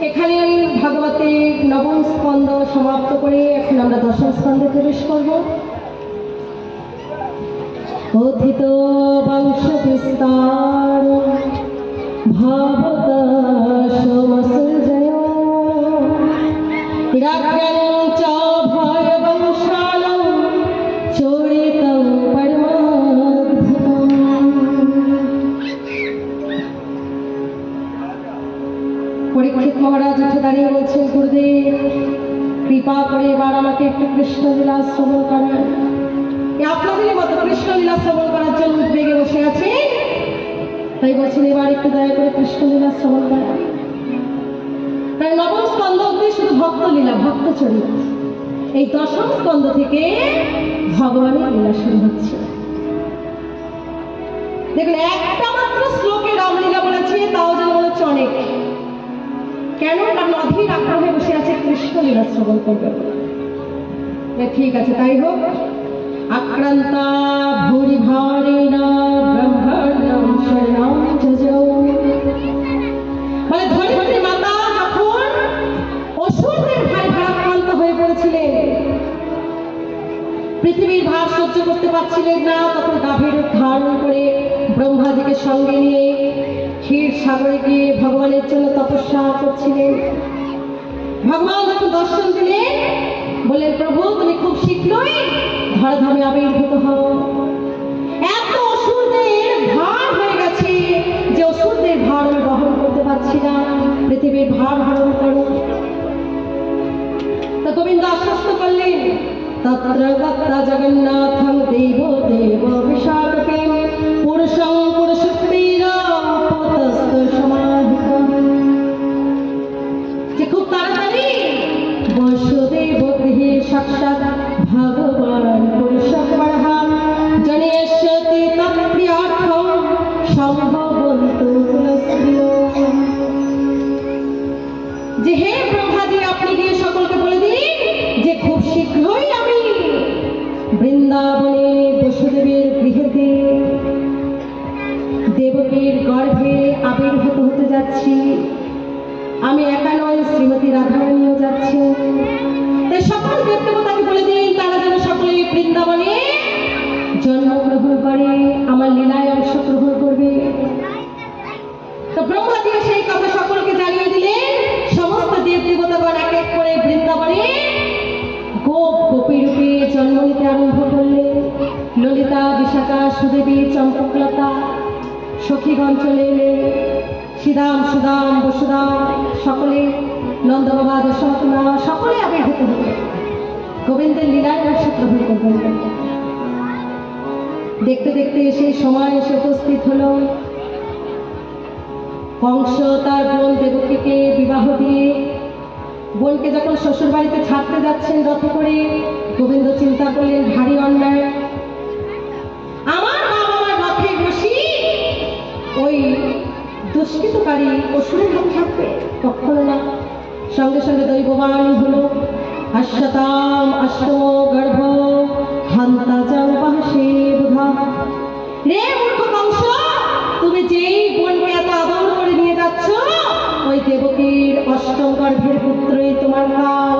[SPEAKER 1] এখানে ভাগবতের নবম স্কন্ধ সমাপ্ত করে এখন আমরা দশম স্কন্ধে প্রবেশ করব। কথিত বংশ বিস্তার ভাবত সমসৃজয় রাজ্ঞাং চ ভয় বংশালং চরিতং পরমাদ্ভুতম। পরীক্ষিত মহারাজ উঠে দাঁড়িয়ে বলছেন, গুরুদেব কৃপা করে এবার আমাকে একটু কৃষ্ণলীলা শ্রবণ করেন। আপনাদের মতো কৃষ্ণলীলা শ্রবণ করার জন্য উদ্বেগে বসে আছে, তাই বলছেন এবার একটু দয়া করে কৃষ্ণলীলা শ্রবণ করেন। তাই নবম স্কন্ধ অব্দি শুধু ভক্তলীলা, ভক্ত চরিত। এই দশম স্কন্ধ থেকে ভগবানের লীলা শুরু হচ্ছে। দেখুন, একটা মাত্র শ্লোকে রামলীলা বলেছে, তাও যেন মনে হচ্ছে অনেক। কেন? কারণ অধীর আগ্রহে বসে আছে কৃষ্ণলীলা শ্রবণ করবে। ঠিক আছে, তাই হোক। আক্রান্তা ভূরি ভারেণ ব্রহ্মাণ্ডং শরণং যজৌ। মানে ধরিত্রী মাতা যখন অসুরদের ভাই ভারাক্রান্ত হয়ে পড়েছিলেন, পৃথিবীর ভার সহ্য করতে পারছিলেন না, তখন গাভীর রূপ ধারণ করে ব্রহ্মাজিকে সঙ্গে নিয়ে ক্ষীর সাগরে গিয়ে ভগবানের জন্য তপস্যা করছিলেন। ভগবান যখন দর্শন দিলেন, বললেন, প্রভু তুমি খুব শীঘ্রই ধরাধামে আবির্ভূত হও। এত অসুরদের ভার হয়ে গেছে যে অসুরদের ভার আমি বহন করতে পারছি না, পৃথিবীর ভার হরণ করো। তো গোবিন্দ আশ্বস্ত করলেন, তত্র গত্তা জগন্নাথং দেব দেব বিশাখকেম পুরুষং পুরুষোত্তীরম পতস্থ সমাহিতম। যে খুব তাড়াতাড়ি বসুদেব গৃহে সাক্ষাৎ ভগবান পুরুষোত্তমঃ জনেষ্যতি তৎপ্রিয়ার্থম সম্ভবন্তু কুলস্ত্রিয়। যে হে ব্রহ্মাজি, আপনি গিয়ে সকলকে বলে দিন যে খুব শীঘ্রই আমি বৃন্দাবনে বসুদেবের গৃহেতে দেবকীর গর্ভে আবির্ভূত হতে যাচ্ছি। আমি একা নয়, শ্রীমতী রাধারানীও যাচ্ছে। তাই সকল দেবদেবতাকে বলে দিন তারা যেন সকলে বৃন্দাবনে জন্মগ্রহণ করে, আমার লীলায় অংশগ্রহণ করবে। তো ব্রহ্মাজি সেই কথা সকলকে জানিয়ে দিলেন। সমস্ত দেবদেবতাগণ এক এক করে বৃন্দাবনে গোপ গোপী রূপে জন্ম নিতে আরম্ভ করলেন। ললিতা, বিশাখা, সুদেবী, চম্পকলতা সখীগণ চলে এলেন। শ্রীদাম, সুদাম, বসুদাম সকলে, নন্দ বাবা, যশোমা সকলে আবির্ভূত হলেন। গোবিন্দের লীলায় অংশগ্রহণ করবেন। দেখতে দেখতে সেই সময় এসে উপস্থিত হলো। কংস তার বোন দেবকীকে বিবাহ দিয়ে বোনকে যখন শ্বশুর বাড়িতে ছাড়তে যাচ্ছেন রথে করে, গোবিন্দ চিন্তা করলেন ভারী অন্যায়। আমার বাবা আমার রথে বসি ওই দুষ্কৃতকারী অসুরের হাতে থাকবে, কখনো না। সঙ্গে সঙ্গে দৈববাণী হলো, অশ্বতাম অষ্টম গর্ভ হন্তা চাং বাহসে বুধা। রে মূর্খ কংস, তুমি যেই বোনকে এত আদর করে নিয়ে যাচ্ছ, ওই দেবকীর অষ্টম গর্ভের পুত্রই তোমার কাল।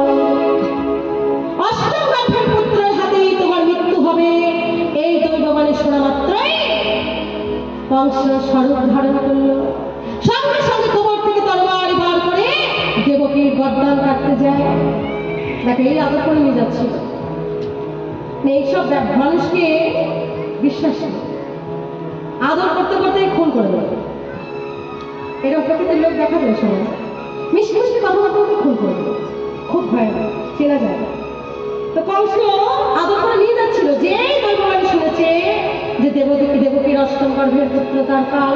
[SPEAKER 1] অষ্টম গর্ভের পুত্রের হাতেই তোমার মৃত্যু হবে। এই দৈববাণী শোনা মাত্রই কংস স্বরূপ ধারণ করল। সঙ্গে সঙ্গে কোমর থেকে তরবারি বার করে দেবকীর গর্দান কাটতে যায়। দেখো এই আদর করে নিয়ে যাচ্ছিল। এইসব মানুষকে বিশ্বাস আদর করতে করতে খুন করে দেবে, এরকম প্রকৃতির লোক দেখা যায় সবাই। মিষ্টি মিষ্টি কথাবার্তা খুন করে দেবে, খুব ভয়ানক, চেনা যায়। তো কংস আদর করে নিয়ে যাচ্ছিল, যে দৈববাণী শুনেছে যে দেবকীর অষ্টম গর্ভের পুত্র তার কাল,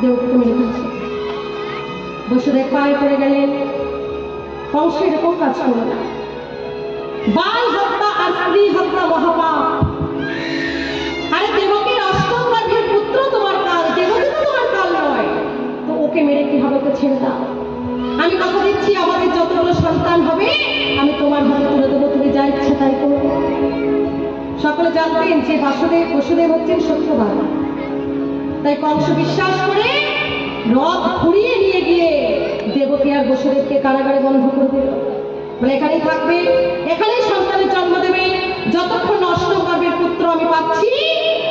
[SPEAKER 1] দেবকীকে মেরে ফেলছে। বসুদেব পায়ে পড়ে গেলেন। কংস এরকম কাজ করল না। বাল হত্যা আর স্ত্রী হত্যা মহাপাপ। আরে দেবকীর অষ্টম গর্ভের পুত্র তোমার কাল, দেবকী তো তোমার কাল নয়, তো ওকে মেরে কি হবে? ওকে ছেড়ে দাও। আমি কথা দিচ্ছি আমাদের যতগুলো সন্তান হবে আমি তোমার হাতে তুলে দেবো, তুমি যা ইচ্ছা তাই করো। সকলে জানতেন যে বসুদেব হচ্ছেন সত্যবান। তাই কংস বিশ্বাস করে রথ ঘুরিয়ে নিয়ে গিয়ে দেবকী আর বসুদেবকে কারাগারে বন্ধ করে দিল। বলে এখানেই থাকবে, এখানেই সন্তানের জন্ম দেবে, যতক্ষণ অষ্টম গর্ভের পুত্র আমি পাচ্ছি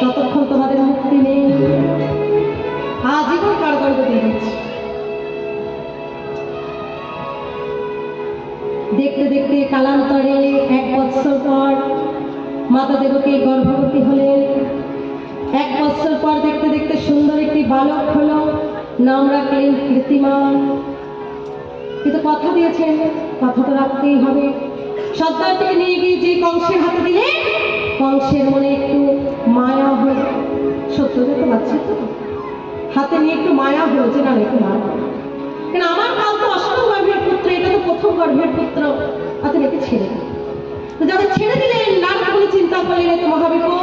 [SPEAKER 1] ততক্ষণ তোমাদের মুক্তি নেই। আজীবন কারাদণ্ড দিয়ে দিচ্ছি। দেখতে দেখতে কালান্তরে 1 বৎসর পর মাতা দেবকী গর্ভবতী হলেন। 1 বৎসর পর দেখতে দেখতে সুন্দর একটি বালক হলো, নাম রাখলেন কৃত্তিমান। কিন্তু কথা দিয়েছেন, কথা তো রাখতেই হবে। সন্তানটিকে নিয়ে গিয়ে যে কংসের হাতে দিলে কংসের মনে একটু মায়া হল। সত্য দেখতে পাচ্ছি তো, হাতে নিয়ে একটু মায়া হলো যে না একটু মায়া, কেন আমার কাল তো অষ্টম গর্ভের পুত্র, এটা তো প্রথম গর্ভের পুত্র, অতএব একে ছেড়ে দিল। তো যখন ছেড়ে দিলেন নারদমুনি চিন্তা করলেন এত মহাবিপদ।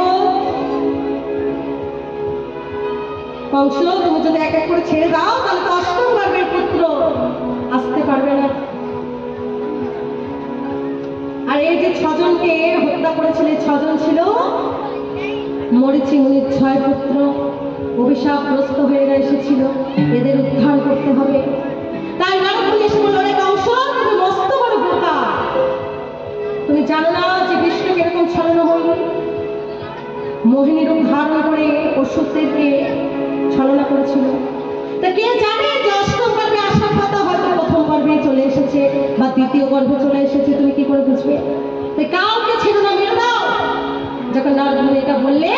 [SPEAKER 1] কংস তুমি যদি এক এক করে ছেড়ে দাও তাহলে তো অষ্টম গর্ভের পুত্র আসতে পারবে না। আর এই যে 6 জনকে হত্যা করেছিল, 6 জন ছিল মরীচি মুনির 6 পুত্র, অভিশাপগ্রস্ত হয়ে এসেছিল, এদের উদ্ধার করতে হবে। তাই নারদমুনি এসে বলল, রে কংস তুমি মস্ত বড় বোকা, তুমি জানো না যে বিষ্ণু কিরকম ছলনা হল? মোহিনী রূপ ধারণ করে অসুরদেরকে ছলনা করেছিল। তা কে জানে যে অষ্টম গর্ভে আসার কথা হয়তো প্রথম গর্ভে চলে এসেছে বা দ্বিতীয় গর্ভে চলে এসেছে, তুমি কি করে বুঝবে? তাই কাউকে ছেড়ে না, মেরে দাও। যখন নারদমুনি এটা বললে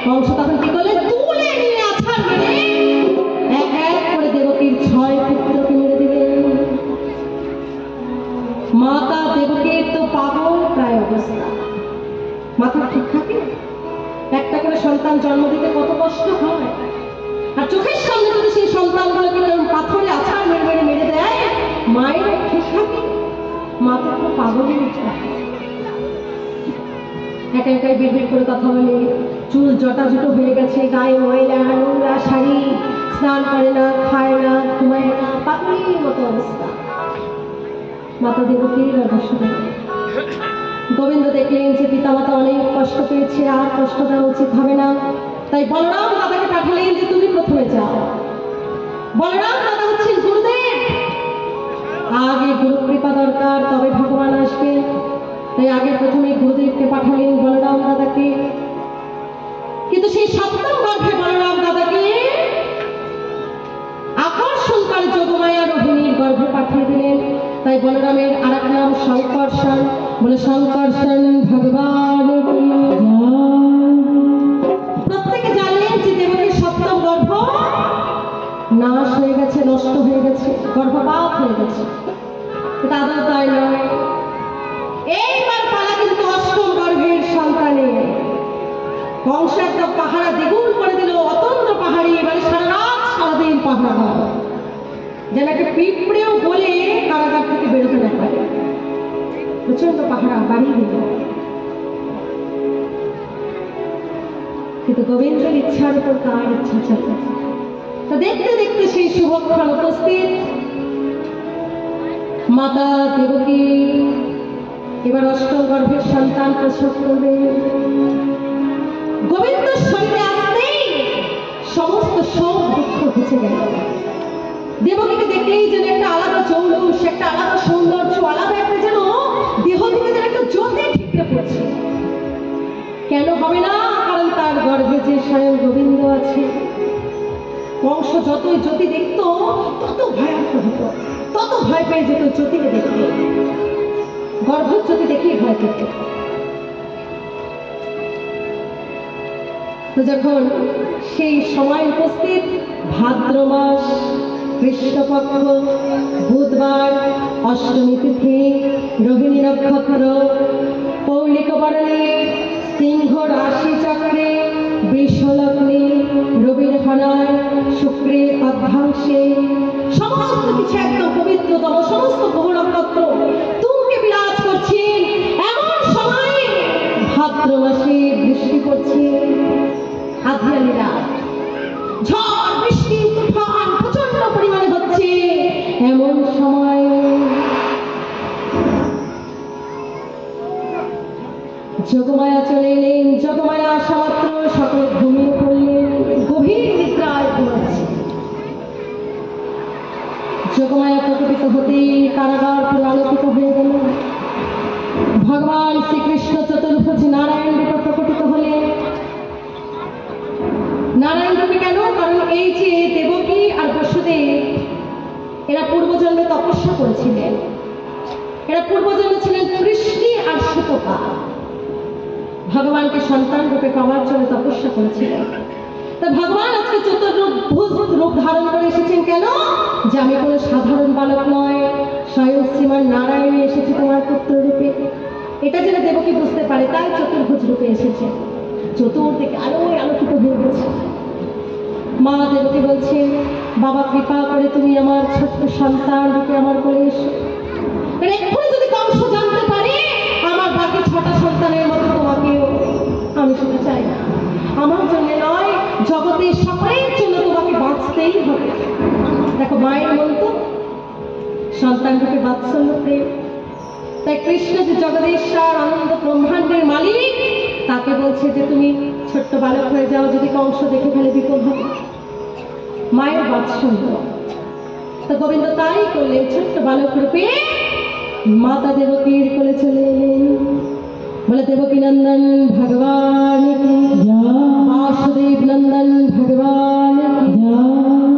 [SPEAKER 1] কংস তখন কি করলে? তুলে নিয়ে আছাড় মেরে এক এক করে দেবকীর 6 পুত্রকে মেরে দিলেন। মাতা দেবকীর তো পাগল প্রায় অবস্থা, মাথা ঠিক থাকে? একটা করে সন্তান জন্ম দিতে কত কষ্ট হয়, আর চোখের সামনে যদি সেই সন্তানগুলোকে পাথরে আছাড় মেরে মেরে মেরে দেয়, মায়ের ঠিক থাকে? মাথা তো পাগলই একা একাই বিড়বিড় করে কথা বলে, চুল জটাজুটো হয়ে গেছে, গায়ে ময়লা নোংরা শাড়ি, স্নান করে না, খায় না, ঘুমায় না, পাগলির মতো অবস্থা। মাতা দেবকীর বসুদেব গোবিন্দ দেখলেন যে পিতামাতা অনেক কষ্ট পেয়েছে, আর কষ্ট দেওয়া উচিত হবে না। তাই বলরাম দাদাকে পাঠালেন যে তুমি প্রথমে যাও। বলরাম দাদা হচ্ছেন গুরুদেব, আগে গুরু কৃপা দরকার, তবে ভগবান আসবে। তাই আগে প্রথমে গুরুদেবকে পাঠালেন বলরাম দাদাকে। কিন্তু সেই সপ্তম গর্ভে বলরাম দাদাকে আকর্ষণকারী যোগমায়া রোহিণীর গর্ভে পাঠিয়ে দিলেন। তাই বলরামের আর এক নাম শঙ্কর্ষণ। বলে শঙ্কর্ষণ ভগবান। প্রত্যেকে জানেন যে দেবকীর সপ্তম গর্ভ নাশ হয়ে গেছে, নষ্ট হয়ে গেছে, গর্ভপাত হয়ে গেছে। দাদা তাই নয়, এইবার পালা কিন্তু অষ্টম গর্ভের সন্তানে। কংস একদম পাহারা দ্বিগুণ করে দিল, অতন্ত্র পাহাড়ি, মানে সারা রাত সারাদিন পাহারা, যেন একটা পিঁপড়েও বলে কারাগার থেকে বেরোতে না পারে। প্রচন্ড পাহারা বাড়িয়ে দিল। কিন্তু গোবিন্দের ইচ্ছার উপর কার ইচ্ছা চলে। তো দেখতে দেখতে সেই শুভক্ষণ উপস্থিত। মাতা দেবকী এবার অষ্টম গর্ভের সন্তান প্রসব করবে। গোবিন্দের শরীরে আসতেই সমস্ত শোক দুঃখ ঘুচে গেল। দেবকীকে দেখলেই যেন একটা আলাদা চৌলুস, একটা আলাদা সৌন্দর্য, আলাদা একটা যেন দেহ থেকে যেন একটা জ্যোতি ঠিকরে পড়ছে। কেন হবে না? কারণ তার গর্ভে যে স্বয়ং গোবিন্দ আছে। কংস যতই জ্যোতি দেখতো তত ভয়ার্থ হতো, তত ভয় পেয়ে যেত জ্যোতিকে দেখতে। গর্ভজ্যোতি দেখেই ভয় পেত। তো যখন সেই সময় উপস্থিত, ভাদ্র মাস, কৃষ্ণপক্ষ, বুধবার, অষ্টমী তিথি, রোহিণী নক্ষত্র, পৌলিক বরণে, সিংহ রাশি চক্রে, বৃষলগ্নে, রবির হনায়, শুক্রের অর্ধাংশে, সমস্ত কিছু একদম পবিত্রতম, সমস্ত গ্রহ নক্ষত্র তুঙ্গে বিরাজ করছে। এমন সময় ভাদ্র মাসে বৃষ্টি পড়ছে, আধিয়ালি রাত, ঝড় বৃষ্টি তুফান প্রচন্ড পরিমাণে হচ্ছে। এমন সময় যোগমায়া চলে এলেন। যোগমায়া আসা মাত্র সকলে ঘুমিয়ে পড়লেন, গভীর নিদ্রায় ঘুমাচ্ছে। যোগমায়া প্রকটিত হতে কারাগার পুরো আলোকিত হয়ে গেল। ভগবান শ্রীকৃষ্ণ চতুর্ভুজ নারায়ণ রূপে প্রকটিত হলেন। নারায়ণ রূপে কেন? কারণ এই যে দেবকী আর বসুদেব, এরা পূর্বজন্মে তপস্যা করেছিলেন। এরা পূর্বজন্মে ছিলেন কৃষ্ণী আর সুতপা, ভগবানকে সন্তান রূপে পাওয়ার জন্য তপস্যা করেছিলেন। তা ভগবান আজকে চতুর্ভুজ রূপ ধারণ করে এসেছেন কেন? যে আমি কোনো সাধারণ বালক নয়, স্বয়ং শ্রীমান নারায়ণ এসেছে তোমার পুত্র রূপে। এটা যেন দেবকী বুঝতে পারে, তাই চতুর্ভুজ রূপে এসেছে। চতুর্দিকে আলোয় আলোকিত হয়ে গেছে। মা দেবকী বলছে, বাবা কৃপা করে তুমি আমার ছোট্ট সন্তান রূপে আমার কোলে এসো। এক্ষুনি যদি কংস জানতে পারে আমার বাকি 6টা সন্তানের মতো তোমাকেও, আমি শুনতে চাই না। আমার জন্য নয়, জগতের সকলের জন্য তোমাকে বাঁচতেই হবে। দেখো মায়ের মন তো সন্তান রূপে বাৎসল্য প্রেম। তাই কৃষ্ণ যে জগদীশ্বর, আনন্দ ব্রহ্মাণ্ডের মালিক, তাকে বলছে যে তুমি ছোট্ট বালক হয়ে যাও, যদি কংস দেখে ফেলে বিপদ হবে। মায়ের বাৎসল্য। তো গোবিন্দ তাই করলেন, ছোট্ট বালক রূপে মাতা দেবকীর কোলে চলে এলেন। বলে দেবকী নন্দন ভগবান কি জয়, বাসুদেব নন্দন ভগবান কি জয়।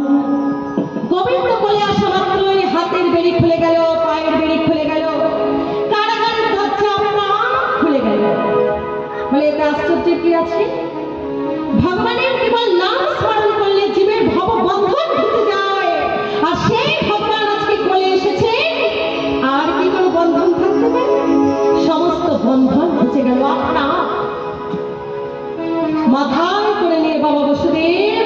[SPEAKER 1] গোবিন্দ কোলে আসা মাত্রই হাতের বেড়ি খুলে গেল, পায়ের বেড়ি খুলে গেল, কারাগারের দরজা খুলে গেল। বলে এটা আশ্চর্যের কি আছে? ভগবানের কেবল নাম স্মরণ করলে জীবের ভব বন্ধন ঘুচে যায়। আর সেই ভগবান আজকে কোলে এসেছে, আর কি কোনো বন্ধন থাকতে পারে? সমস্ত বন্ধন ঘুচে গেল। আপনার মাথায় করে নিয়ে বাবা বসুদেব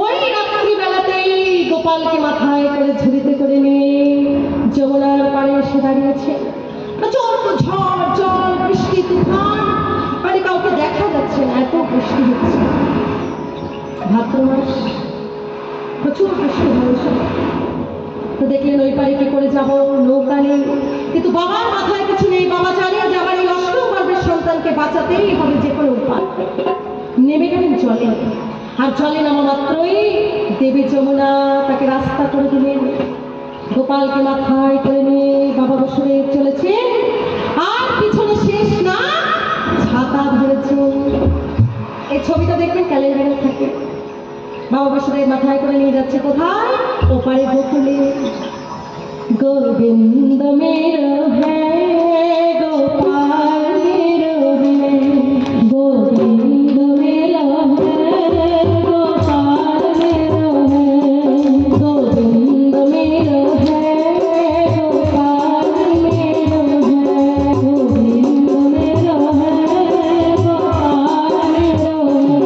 [SPEAKER 1] ওই রাত্রিবেলাতেই গোপালকে মাথায় করে ঝুড়িতে করে নিয়ে যমুনার পাড়ে এসে দাঁড়িয়েছে। প্রচন্ড ঝড়, জল, বৃষ্টি, তুফান, মানে কাউকে দেখা যাচ্ছে না, এত বৃষ্টি হচ্ছে। ভাদ্র মাস, প্রচুর বৃষ্টি হয়েছে। তো দেখলেন ওই পারে কি করে যাব, নৌকা নেই। কিন্তু বাবার মাথায় কিছু নেই। বাবা জানে যে আমার এই অষ্টম গর্ভের সন্তানকে বাঁচাতেই হবে যে কোনো উপায়। নেমে গেলেন জলে। আর জলে নামা মাত্রই দেবী যমুনা তাকে রাস্তা করে দিলেন। গোপালকে মাথায় করে নিয়ে বাবা বসুদেব চলেছে। আর পিছনে শেষ না, ছাতা ধরেছে। এই ছবিটা দেখবেন ক্যালেন্ডারে থাকে। বাবা বসুদেব মাথায় করে নিয়ে যাচ্ছে কোথায়? ওপারে গোকুলে। গোবিন্দ মেরো হ্যাঁ, গোপাল মেরো হ্যাঁ, গোবিন্দ মেরো হ্যাঁ, গোপাল মেরো হ্যাঁ, গোবিন্দ মেরো হ্যাঁ, গোপাল মেরো হ্যাঁ, গোবিন্দ মেরো হ্যাঁ, গোপাল মেরো হ্যাঁ।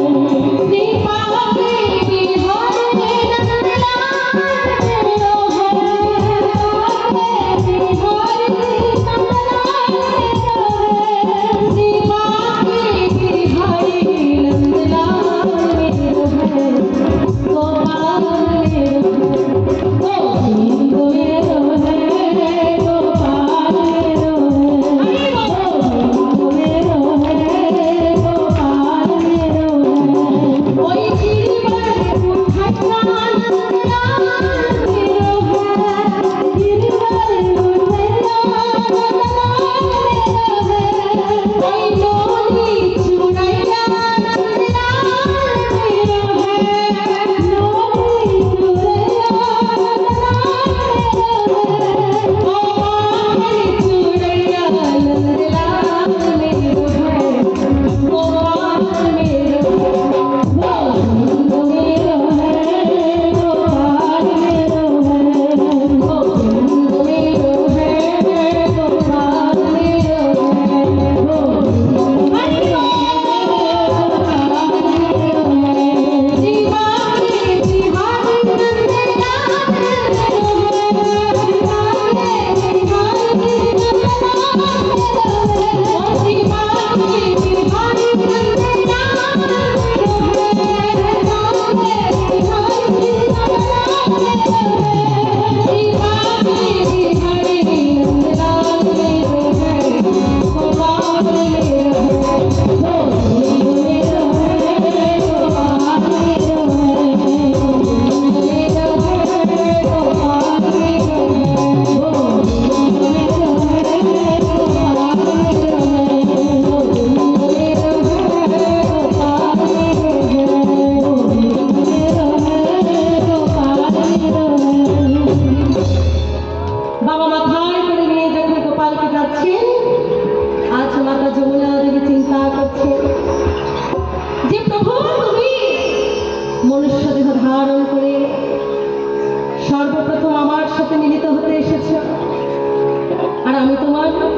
[SPEAKER 1] ভগবান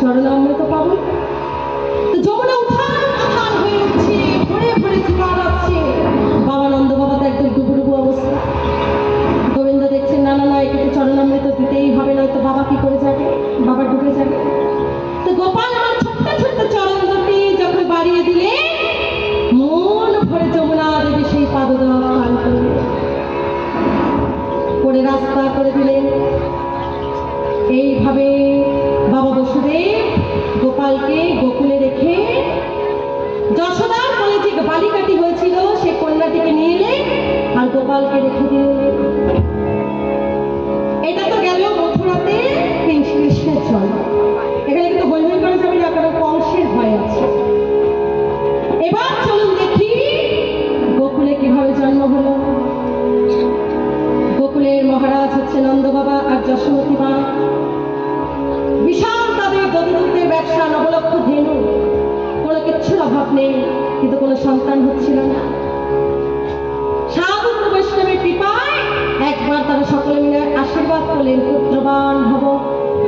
[SPEAKER 1] চরণামৃত পাবো। তো যমুনা উঠান হয়ে উঠছে, ভরে ভরে জোয়ার আসছে। বাবা নন্দ বাবা তো একদম ডুবুডুবু অবস্থা। গোবিন্দ দেখছেন না না না, একে তো চরণামৃত দিতেই হবে, নয়তো বাবা কি করে যাবে, বাবা ডুবে যাবে। তো গোপাল আমার ছোট্ট ছোট্ট চরণ দুটি যখন বাড়িয়ে দিলে মন ভরে যমুনা দেবী সেই পাদদেওয়া পান করে রাস্তা করে দিলেন। এইভাবে বাবা বসুদেব গোপালকে গোকুলে রেখে যশোদার কোলে যে বালিকাটি হয়েছিল সে কন্যাটিকে নিয়ে এলেন আর গোপালকে রেখে দিলেন। এটা তো গেল মথুরাতে কৃষ্ণের জন্ম। এখানে কিন্তু হইহই করা যাবে না, কারণ কংসের ভয় আছে। এবার চলুন দেখি গোকুলে কিভাবে জন্ম হলো। গোকুলের মহারাজ হচ্ছে নন্দ বাবা আর যশোমতী মা। বিশাল তাদের দধিদুগ্ধের ব্যবসা, নবলক্ষ ধেনু, কোনো কিচ্ছুর অভাব নেই, কিন্তু কোনো সন্তান হচ্ছিল না। সাধু বৈষ্ণবের কৃপায় একবার তারা সকলে মিলে আশীর্বাদ করলেন, পুত্রবান ভব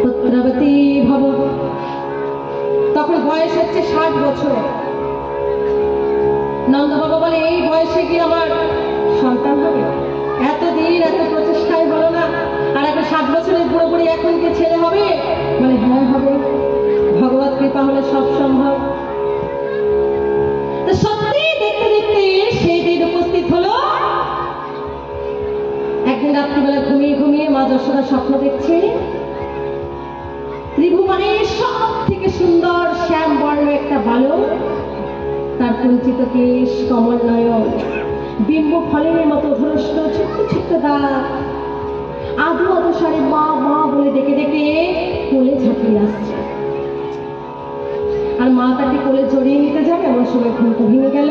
[SPEAKER 1] পুত্রবতী ভব। তখন বয়স হচ্ছে 60 বছর। নন্দ বাবা বলে এই বয়সে কি আমার সন্তান হবে? এতদিন এত প্রচেষ্টায় হলো না, আর একটা 60 বছরের বুড়ো বুড়ি এখন কি ছেলে হবে? মানে হ্যাঁ হবে, ভগবত কৃপা হলে সব সম্ভব। তো সত্যি দেখতে দেখতে সেই দিন উপস্থিত হলো। একদিন রাত্রিবেলা ঘুমিয়ে ঘুমিয়ে মা যশোদা স্বপ্ন দেখছে ত্রিভুবনের সব থেকে সুন্দর শ্যাম বর্ণ একটা বালক, তার কুঞ্চিত কেশ, কমল নয়ন, বিম্ব ফলের মতো ধরষ্ট ছোট্ট ছোট্ট দাঁত, আদু অনুসারে মা মা বলে ডেকে ডেকে কোলে ঝাঁপিয়ে আসছে। আর মা তাকে কোলে জড়িয়ে নিতে যাবে, এমন সময় ঘুমটা ভেঙে গেল।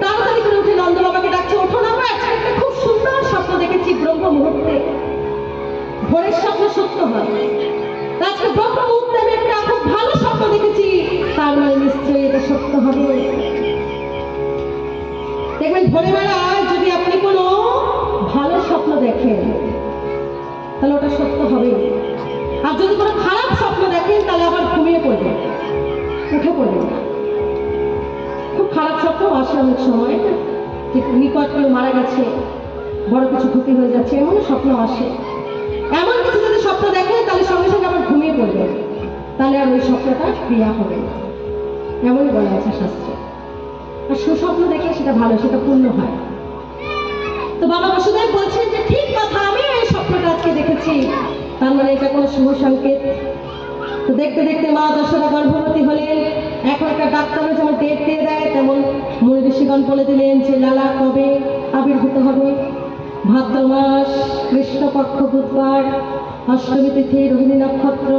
[SPEAKER 1] তাড়াতাড়ি করে উঠে নন্দ বাবাকে ডাকছে, ওঠো না, আজকে একটা খুব সুন্দর স্বপ্ন দেখেছি ব্রহ্ম মুহূর্তে। ভোরের স্বপ্ন সত্য হয়, আজকে ব্রহ্ম মুহূর্তে আমি একটা খুব ভালো স্বপ্ন দেখেছি, তার মানে নিশ্চয়ই এটা সত্য হবে। দেখবেন ভোরবেলায় যদি আপনি কোনো ভালো স্বপ্ন দেখেন তাহলে ওটা সত্য হবে, আর যদি কোনো খারাপ স্বপ্ন দেখেন তাহলে আবার ঘুমিয়ে পড়বেন, উঠে পড়বেন। খুব খারাপ স্বপ্ন আসে অনেক সময়, যে নিকট কেউ মারা গেছে, বড় কিছু ক্ষতি হয়ে যাচ্ছে, এমন স্বপ্ন আসে। এমন কিছু যদি স্বপ্ন দেখেন তাহলে সঙ্গে সঙ্গে আবার ঘুমিয়ে পড়বেন, তাহলে আর ওই স্বপ্নটা ক্রিয়া হবে না, এমনই বলা আছে শাস্ত্রে। আর সুস্বপ্ন দেখে সেটা ভালো, সেটা পূর্ণ হয়। তো বাবা বসুদেব বলছেন যে ঠিক কথা, আমি এই স্বপ্নটা আজকে দেখেছি, তার মানে এটা কোনো শুভ সংকেত। তো দেখতে দেখতে মা যশোদা গর্ভবতী হলেন। এখনকার ডাক্তাররা যেমন ডেট দিয়ে দেয়, তেমন মুনি ঋষিগণ বলে দিলেন যে লালা কবে আবির্ভূত হবে। ভাদ্র মাস, কৃষ্ণপক্ষ বুধবার, অষ্টমী তিথি, রোহিণী নক্ষত্র,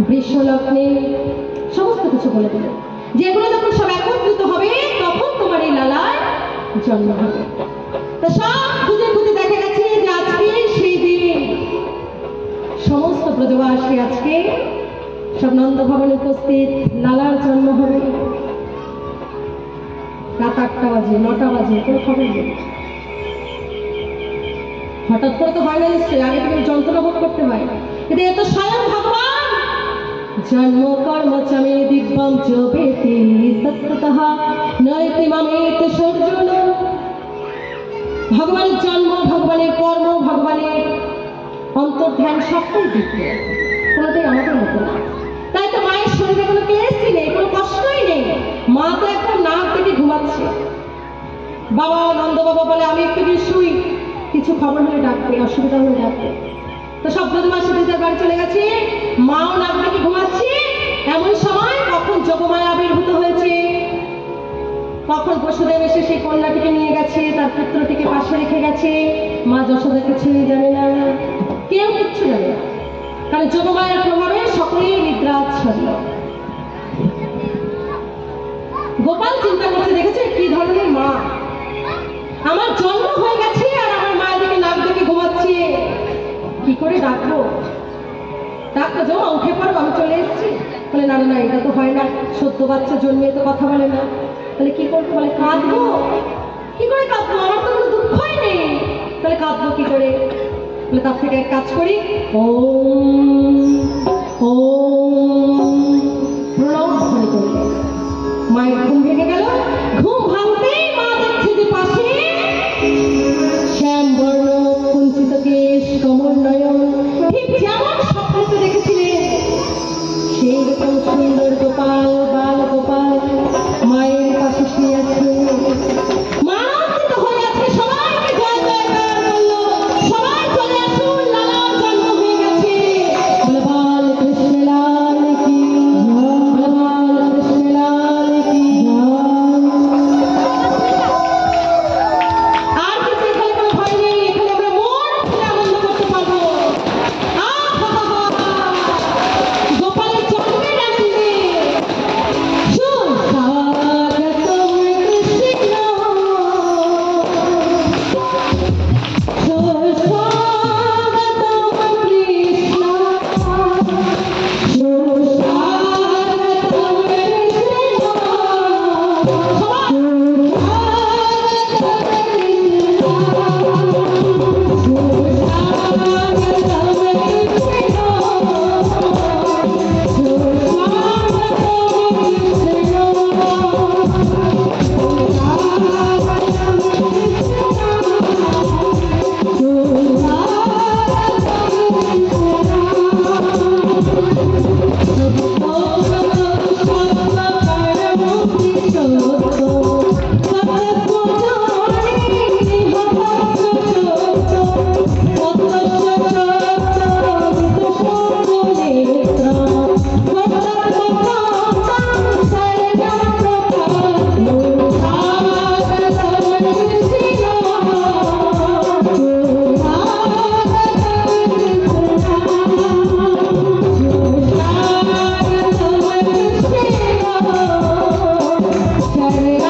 [SPEAKER 1] বৃষ লগ্নে, সমস্ত কিছু বলে দিলেন। যেগুলো যখন সব একত্রিত হবে তখন তোমার এই লালার জন্ম হবে। তো সব খুঁজে খুঁজে দেখা গেছে যে আজকে সেই দিন সমস্ত ব্রজবাসী আজকে সব নন্দ ভবনে উপস্থিত, লালার জন্ম হবে। রাত 8টা বাজে, 9টা বাজে, কোনো খবর নেই। হঠাৎ করে তো হয় না নিশ্চয়ই, আগে থেকে যন্ত্রণা ভোগ করতে হয়, কিন্তু এ তো স্বয়ং ভগবান। জন্ম কর্ম চমে দিব্যম চবেতি তত্ত্বতঃ নয়তি মামেত সর্জুন। ভগবানের জন্ম, ভগবানের কর্ম, ভগবানের অন্তর্ধান সবটাই দিব্য, কোনোটাই আমাদের মতো না। তাই তো মায়ের শরীরে কোনো ক্লেশই নেই, কোনো কষ্টই নেই। মা তো একদম নাক থেকে ঘুমাচ্ছে। বাবা নন্দ বাবা বলে আমি একটু দিয়ে শুই, কিছু খবর হলে ডাকবে, অসুবিধা হলে ডাকবে। তো সব ব্রজবাসী নিজের বাড়ি চলে গেছে, মাও নাক থেকে ঘুমাচ্ছে। এমন সময় কখন যোগমায়া আবির্ভূত হয়েছে, কখন বসুদেব এসে সেই কন্যাটিকে নিয়ে গেছে, তার পুত্রটিকে পাশে রেখে গেছে। মা যশোদাকে ছেড়ে জানে না, কেউ কিচ্ছু জানে না, কারণ যোগমায়ার প্রভাবে সকলেই নিদ্রাচ্ছন্ন। গোপাল চিন্তা করতে দেখেছে কি ধরনের মা, আমার জন্ম হয়ে গেছে আর আমার মায়ের দিকে নাক দেখে ঘুমাচ্ছে, কি করে ডাকবো? ডাক্তার যাও, উঠে পড়ো, আমি চলে এসেছি। বলে না না, এটা তো হয় না, সদ্য বাচ্চা জন্মিয়ে তো কথা বলে না। তাহলে কি করবো? বলে কাঁদবো। কি করে কাঁদবো? আমার তো কোনো দুঃখই নেই। তাহলে কাঁদবো কি করে? বলে তার থেকে এক কাজ করি, ওম ওম ঘুম ভেঙে গেল। ঘুম ভাঙতেই মা দেখছে যে পাশে শ্যামবর্ণ কুঞ্চিত কেশ, কমল নয়ন, ঠিক যেমন স্বপ্নতে দেখেছিলেন সেই রকম সুন্দর গোপাল, বাল গোপাল মায়ের পাশে শুয়ে আছে। মা আনন্দিত হয়ে আছে, সবাইকে জয় জয়কার করলো, সবাই চলে আসুন, লালার জন্ম হয়ে গেছে। বলে বাল কৃষ্ণ লাল কি, বলে বাল কৃষ্ণ লাল কি। আর কিন্তু এখানে কোনো ভয় নেই, এখানে আমরা মন খুলে আনন্দ করতে পারবো। গোপালের জন্মের আনন্দে সুস্বাগতম কৃষ্ণ, সুস্বাগতম কৃষ্ণ, সুস্বাগতম Hare